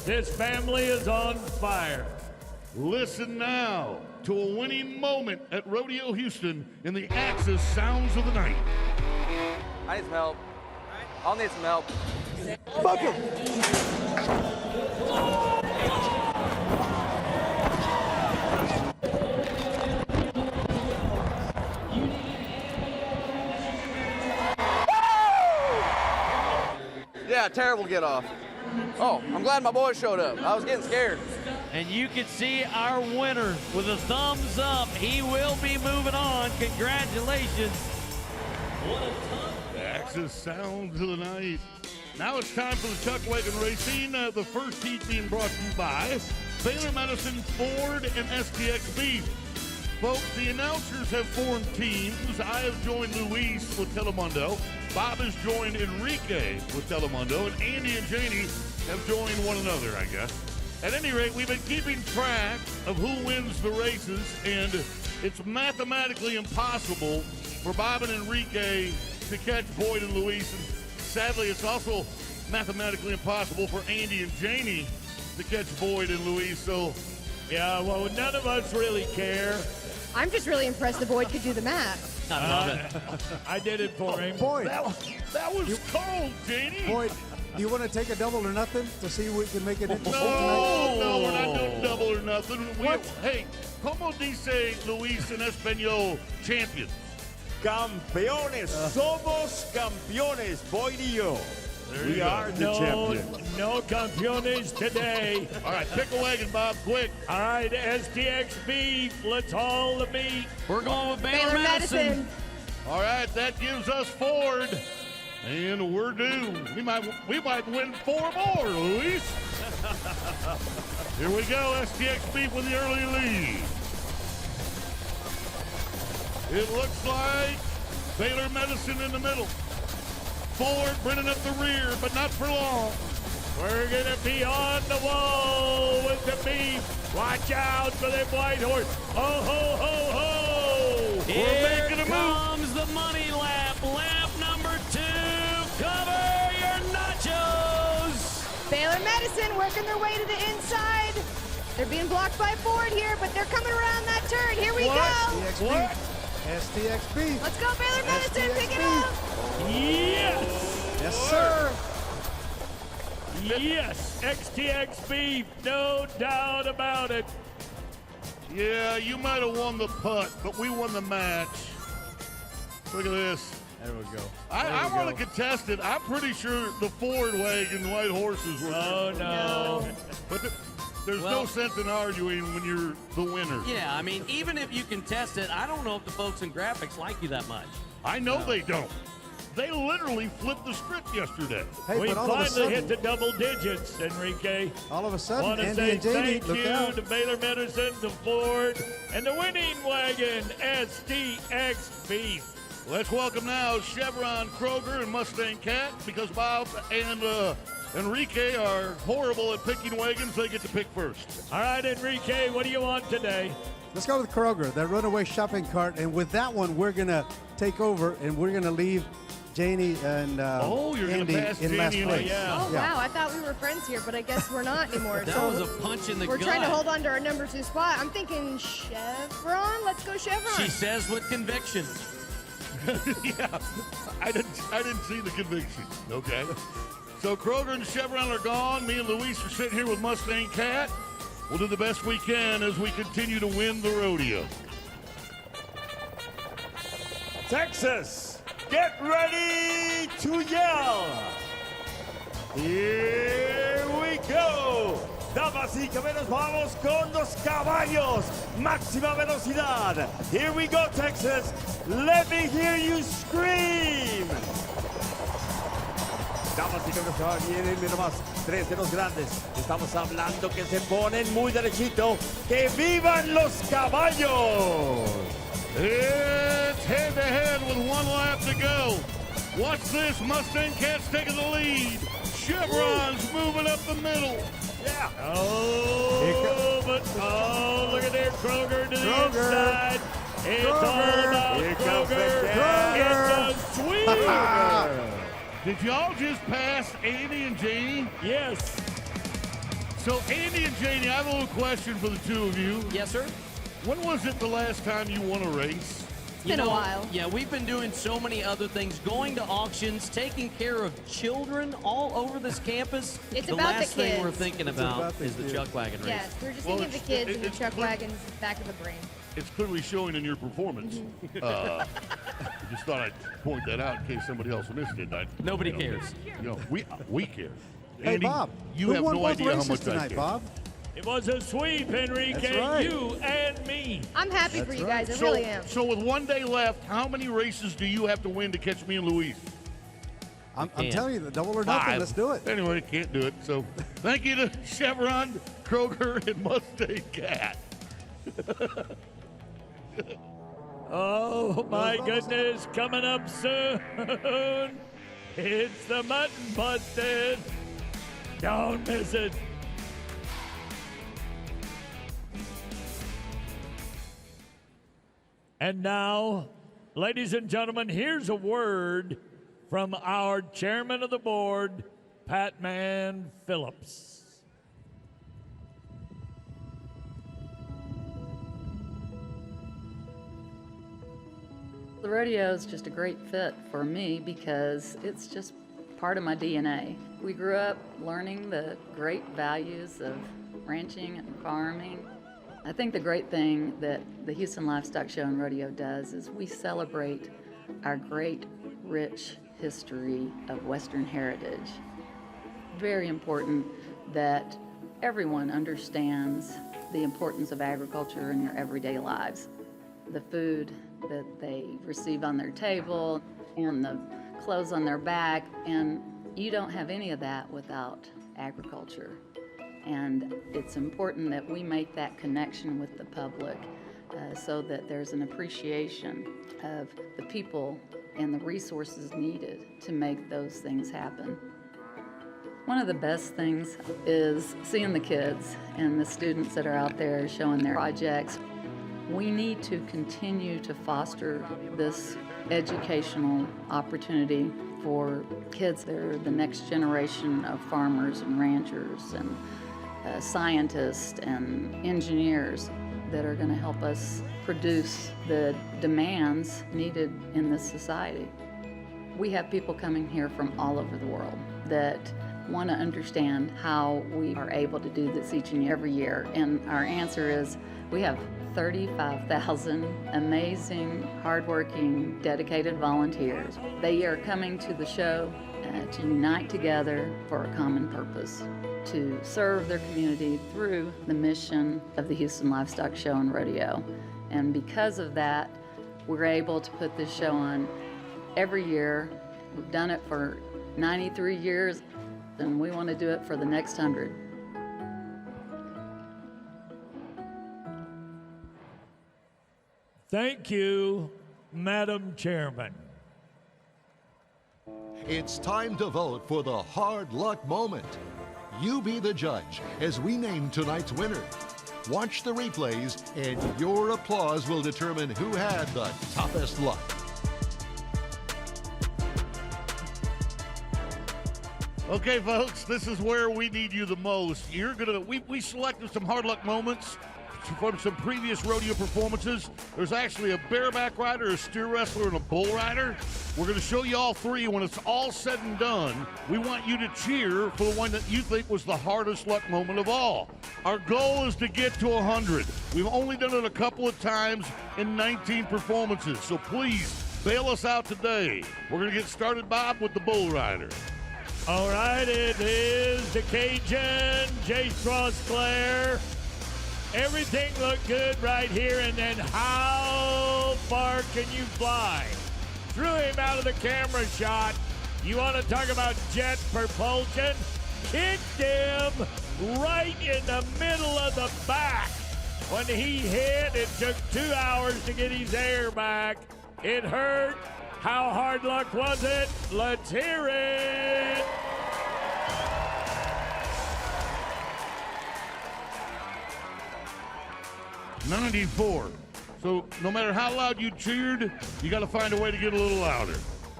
This family is on fire. Listen now to a winning moment at Rodeo Houston in the Axis Sounds of the Night. I need some help. I'll need some help. Fuck him! Yeah, terrible get off. Oh, I'm glad my boys showed up. I was getting scared. And you can see our winner with a thumbs up. He will be moving on. Congratulations. Axis Sounds of the Night. Now it's time for the Chuckwagon Racing. The first heat being brought to you by Baylor Medicine, Ford, and STX Beef. Folks, the announcers have formed teams. I have joined Luis with Telemundo. Bob has joined Enrique with Telemundo. And Andy and Janie have joined one another, I guess. At any rate, we've been keeping track of who wins the races, and it's mathematically impossible for Bob and Enrique to catch Boyd and Luis. And sadly, it's also mathematically impossible for Andy and Janie to catch Boyd and Luis. So, yeah, well, none of us really care. I'm just really impressed the Boyd could do the math. I love it. I did it for him. Boyd, That was cold, Janie. Boyd, do you want to take a double or nothing to see if we can make it interesting tonight? No, we're not doing double or nothing. Hey, como dice Luis en Español, champion. Campeones, somos campeones, Boyd y yo. We are the champions. No campeones today. All right, pick a wagon, Bob, quick. All right, STX beef. Let's haul the meat. We're going with Baylor Baylor Medicine. Medicine. All right, that gives us Ford. And we're doomed. We might win 4 more, Luis. Here we go, STX beef with the early lead. It looks like Baylor Medicine in the middle. Ford bringing up the rear, but not for long. We're going to be on the wall with the beef. Watch out for them white horse. Ho, ho, ho, ho. Here making a move. comes the money lap. Lap number 2. Cover your nachos. Baylor Medicine working their way to the inside. They're being blocked by Ford here, but they're coming around that turn. Here we go. What? STXB. Let's go, Baylor Medicine. Pick it up. Yes. Yes, sir. Yes. XTX beef. No doubt about it. Yeah, you might have won the putt, but we won the match. Look at this. There we go. I want to contest it. I'm pretty sure the Ford wagon white horses were. Oh, no. But there's no sense in arguing when you're the winner. Yeah, I mean, even if you contest it, I don't know if the folks in graphics like you that much. I know they don't. They literally flipped the script yesterday. Hey, We but all of a finally sudden, hit the double digits, Enrique. all of a sudden, Want to Andy say and Jamie, thank look you out. to Baylor Medicine, to Ford, and the winning wagon, STX Beef. Let's welcome now Chevron, Kroger, and Mustang Cat, because Bob and Enrique are horrible at picking wagons. They get to pick first. All right, Enrique, what do you want today? Let's go with Kroger, that runaway shopping cart. And with that one, we're going to take over, and we're going to leave Janie and you're gonna Andy pass in last Janie and place. Oh, wow. I thought we were friends here, but I guess we're not anymore. That so was a punch in the we're gut. trying to hold on to our number 2 spot. I'm thinking Chevron. Let's go Chevron. She says with conviction. Yeah, I didn't see the conviction. Okay. So Kroger and Chevron are gone. Me and Luis are sitting here with Mustang Cat. We'll do the best we can as we continue to win the rodeo. Texas, get ready to yell. Here we go. Damas y caballeros, vamos con los caballos. Máxima velocidad. Here we go, Texas. Let me hear you scream. Damas y caballeros, ahora vienen, mira más, 3 de los grandes. Estamos hablando que se ponen muy derechito. ¡Que vivan los caballos! It's head-to-head with 1 lap to go. Watch this. Mustang Cat's taking the lead. Chevron's moving up the middle. Yeah. Look at there, Kroger to the inside. It's all about Here comes the Kroger. It's a sweep. Did y'all just pass Andy and Janie? Yes. So Andy and Janie, I have a little question for the two of you. Yes, sir. When was it the last time you won a race? It's been a while. Yeah, we've been doing so many other things, going to auctions, taking care of children all over this campus. It's the about the last thing we're kids. thinking It's about about the is the kids. Chuckwagon race. Yes, we're just Well, thinking of the it's- kids and the it's truck clear- wagons back of the brain. It's clearly showing in your performance. I just thought I'd point that out in case somebody else missed it. Nobody cares. We care. Hey, Andy, Bob, you who have won no both idea how races much I tonight, care. Bob? It was a sweep, Enrique. That's right. You and me. I'm happy for you guys. I really am. So with 1 day left, how many races do you have to win to catch me and Luis? I'm telling you, the double or nothing. 5. Let's do it. Anyway, can't do it. So thank you to Chevron, Kroger, and Mustang Cat. Oh, my goodness. Coming up soon. It's the Mutton Busted. Don't miss it. And now, ladies and gentlemen, here's a word from our chairman of the board, Patman Phillips. The rodeo is just a great fit for me because it's just part of my DNA. We grew up learning the great values of ranching and farming. I think the great thing that the Houston Livestock Show and Rodeo does is we celebrate our great, rich history of Western heritage. Very important that everyone understands the importance of agriculture in their everyday lives. The food that they receive on their table and the clothes on their back, and you don't have any of that without agriculture. And it's important that we make that connection with the public so that there's an appreciation of the people and the resources needed to make those things happen. One of the best things is seeing the kids and the students that are out there showing their projects. We need to continue to foster this educational opportunity for kids that are the next generation of farmers and ranchers and scientists and engineers that are going to help us produce the demands needed in this society. We have people coming here from all over the world that want to understand how we are able to do this each and every year. And our answer is we have 35,000 amazing, hardworking, dedicated volunteers. They are coming to the show to unite together for a common purpose, to serve their community through the mission of the Houston Livestock Show and Rodeo. And because of that, we're able to put this show on every year. We've done it for 93 years, and we want to do it for the next 100. Thank you, Madam Chairman. It's time to vote for the hard luck moment. You be the judge as we name tonight's winner. Watch the replays and your applause will determine who had the toughest luck. Okay, folks, this is where we need you the most. We selected some hard luck moments from some previous rodeo performances. There's actually a bareback rider, a steer wrestler, and a bull rider. We're going to show you all three. When it's all said and done, we want you to cheer for the one that you think was the hardest luck moment of all. Our goal is to get to 100. We've only done it a couple of times in 19 performances, so please bail us out today. We're going to get started, Bob, with the bull rider. All right, it is the Cajun, Jace Rossclair. Everything looked good right here, and then how far can you fly? Threw him out of the camera shot. You want to talk about jet propulsion? Kicked him right in the middle of the back. When he hit, it took 2 hours to get his air back. It hurt. How hard luck was it? Let's hear it. '94. So no matter how loud you cheered, you got to find a way to get a little louder.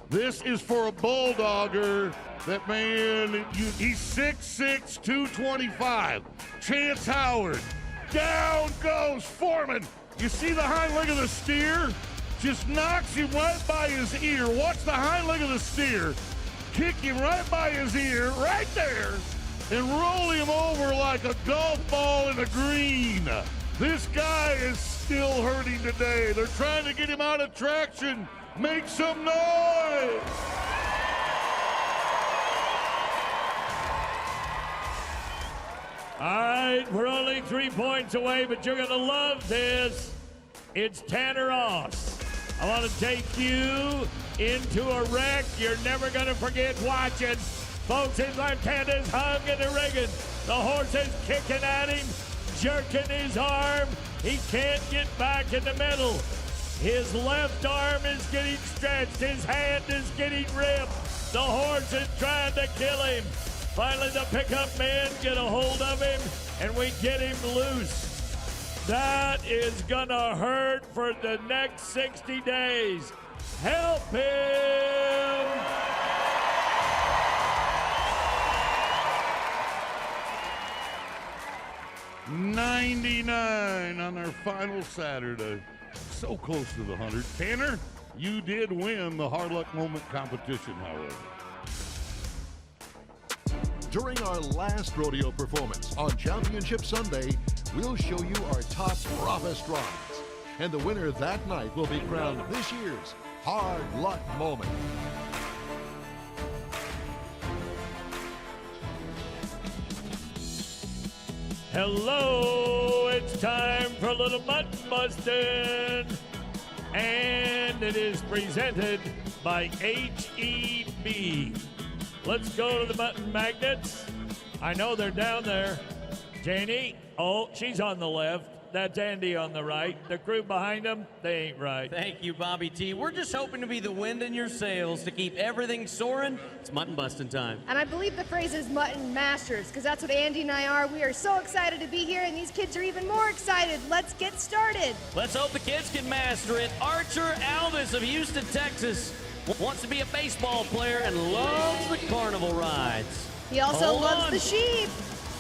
This is for a bulldogger. That man, he's 6'6", 225. Chance Howard. Down goes Foreman. You see the hind leg of the steer? Just knocks him right by his ear. Watch the hind leg of the steer. Kick him right by his ear, right there, and roll him over like a golf ball in a green. This guy is still hurting today. They're trying to get him out of traction. Make some noise. All right, we're only 3 points away, but you're going to love this. It's Tanner Ross. I want to take you into a wreck you're never going to forget watching. Folks, his left hand is hung in the rigging. The horse is kicking at him, jerking his arm. He can't get back in the middle. His left arm is getting stretched. His hand is getting ripped. The horse is trying to kill him. Finally, the pickup men get a hold of him, and we get him loose. That is gonna hurt for the next 60 days. Help him! '99 on our final Saturday. So close to the 100. Tanner, You did win the Hard Luck Moment competition, however. During our last rodeo performance on Championship Sunday, we'll show you our top roughest rides. And the winner that night will be crowned this year's Hard Luck Moment. Hello, it's time for a little mutton busting. And it is presented by HEB. Let's go to the mutton magnets. I know they're down there. Janie, oh, she's on the left. That's Andy on the right. The crew behind them, they ain't right. Thank you, Bobby T. We're just hoping to be the wind in your sails to keep everything soaring. It's mutton busting time. And I believe the phrase is mutton masters, because that's what Andy and I are. We are so excited to be here, and these kids are even more excited. Let's get started. Let's hope the kids can master it. Archer Alvis of Houston, Texas, wants to be a baseball player and loves the carnival rides. He also loves the sheep.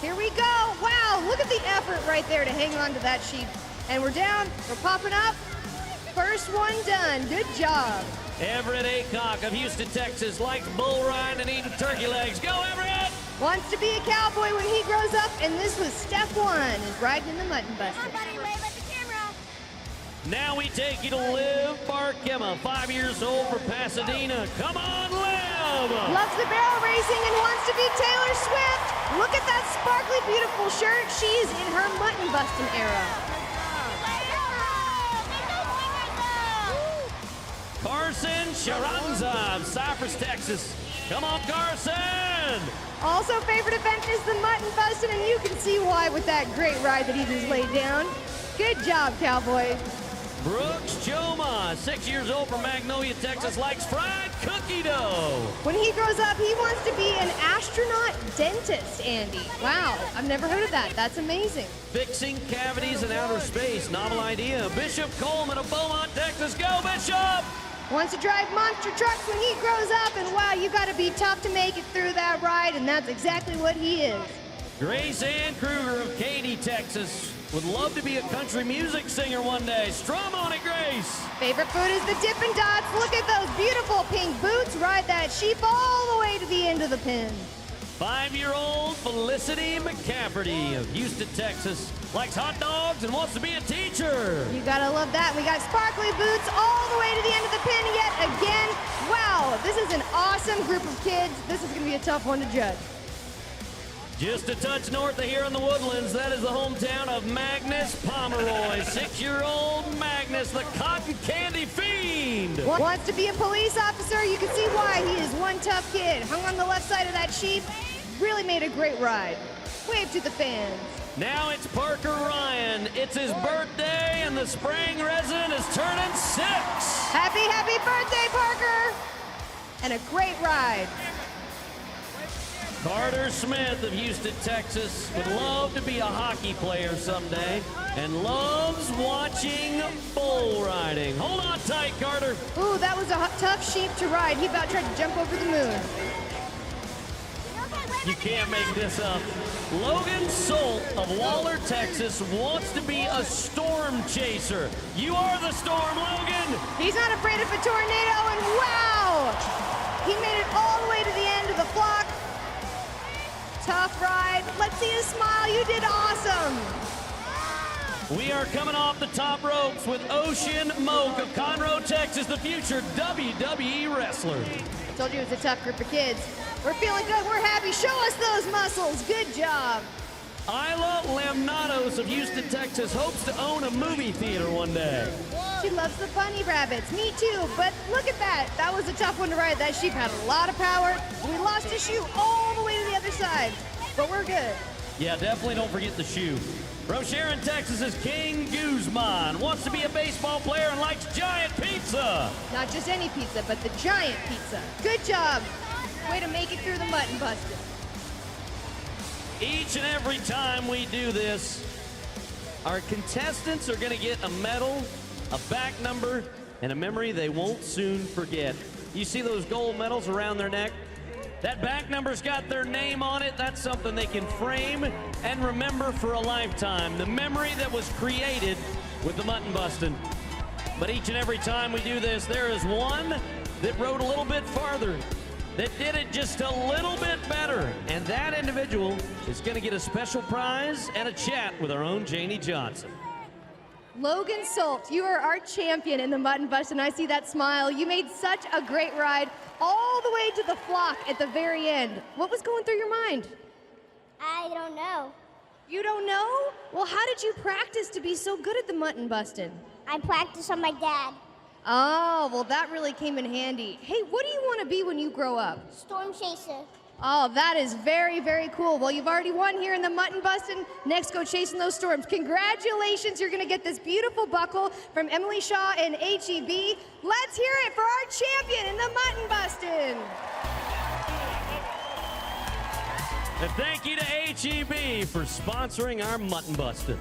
Here we go. Wow, look at the effort right there to hang on to that sheep. And we're down, we're popping up. First one done, good job. Everett Aycock of Houston, Texas likes bull riding and eating turkey legs. Go, Everett! Wants to be a cowboy when he grows up, and this was step one, is riding in the mutton busting. Now we take you to Liv Barkema, 5 years old from Pasadena. Come on, Liv! Loves the barrel racing and wants to be Taylor Swift. Look at that sparkly, beautiful shirt. She's in her mutton busting era. Carson Sharanza of Cypress, Texas. Come on, Carson! Also, favorite event is the mutton busting, and you can see why with that great ride that he just laid down. Good job, cowboy. Brooks Choma, 6 years old from Magnolia, Texas, likes fried cookie dough. When he grows up, he wants to be an astronaut dentist, Andy. Wow, I've never heard of that. That's amazing. Fixing cavities in outer space, novel idea. Bishop Coleman of Beaumont, Texas. Go, Bishop! Wants to drive monster trucks when he grows up, and wow, you got to be tough to make it through that ride, and that's exactly what he is. Grace Ann Kruger of Katy, Texas. Would love to be a country music singer one day. Strum on it, Grace. Favorite food is the Dippin' Dots. Look at those beautiful pink boots. Ride that sheep all the way to the end of the pen. 5-year-old Felicity McCafferty of Houston, Texas. Likes hot dogs and wants to be a teacher. You gotta love that. We got sparkly boots all the way to the end of the pin yet again. Wow, this is an awesome group of kids. This is gonna be a tough one to judge. Just a touch north of here in the Woodlands, that is the hometown of Magnus Pomeroy. 6-year-old Magnus, the cotton candy fiend. Wants to be a police officer. You can see why. He is one tough kid. Hung on the left side of that sheep. Really made a great ride. Wave to the fans. Now it's Parker Ryan. It's his birthday, and the Spring resident is turning 6. Happy birthday, Parker. And a great ride. Carter Smith of Houston, Texas, would love to be a hockey player someday and loves watching bull riding. Hold on tight, Carter. Ooh, that was a tough sheep to ride. He about tried to jump over the moon. You can't make this up. Logan Solt of Waller, Texas, wants to be a storm chaser. You are the storm, Logan. He's not afraid of a tornado, and wow! He made it all the way to the end of the flock. Tough ride. Let's see his smile. You did awesome. We are coming off the top ropes with Ocean Moak of Conroe, Texas, the future WWE wrestler. I told you it was a tough group of kids. We're feeling good. We're happy. Show us those muscles. Good job. Isla Lamnatos of Houston, Texas, hopes to own a movie theater one day. She loves the bunny rabbits. Me too. But look at that. That was a tough one to ride. That sheep had a lot of power. We lost a shoe all the way to the other side. But we're good. Yeah, definitely don't forget the shoe. Rocheron, Texas is King Guzman. Wants to be a baseball player and likes giant pizza. Not just any pizza, but the giant pizza. Good job. Way to make it through the mutton busting. Each and every time we do this, our contestants are going to get a medal, a back number, and a memory they won't soon forget. You see those gold medals around their neck? That back number's got their name on it. That's something they can frame and remember for a lifetime. The memory that was created with the mutton busting. But each and every time we do this, there is one that rode a little bit farther, that did it just a little bit better. And that individual is going to get a special prize and a chat with our own Janie Johnson. Logan Solt, you are our champion in the Mutton Bust, and I see that smile. You made such a great ride all the way to the flock at the very end. What was going through your mind? I don't know. You don't know? Well, how did you practice to be so good at the mutton busting? I practiced on my dad. Oh, well, that really came in handy. Hey, what do you want to be when you grow up? Storm chaser. Oh, that is very, very cool. Well, you've already won here in the Mutton Bustin'. Next, go chasing those storms. Congratulations. You're going to get this beautiful buckle from Emily Shaw and HEB. Let's hear it for our champion in the Mutton Bustin'. And thank you to HEB for sponsoring our Mutton Bustin'.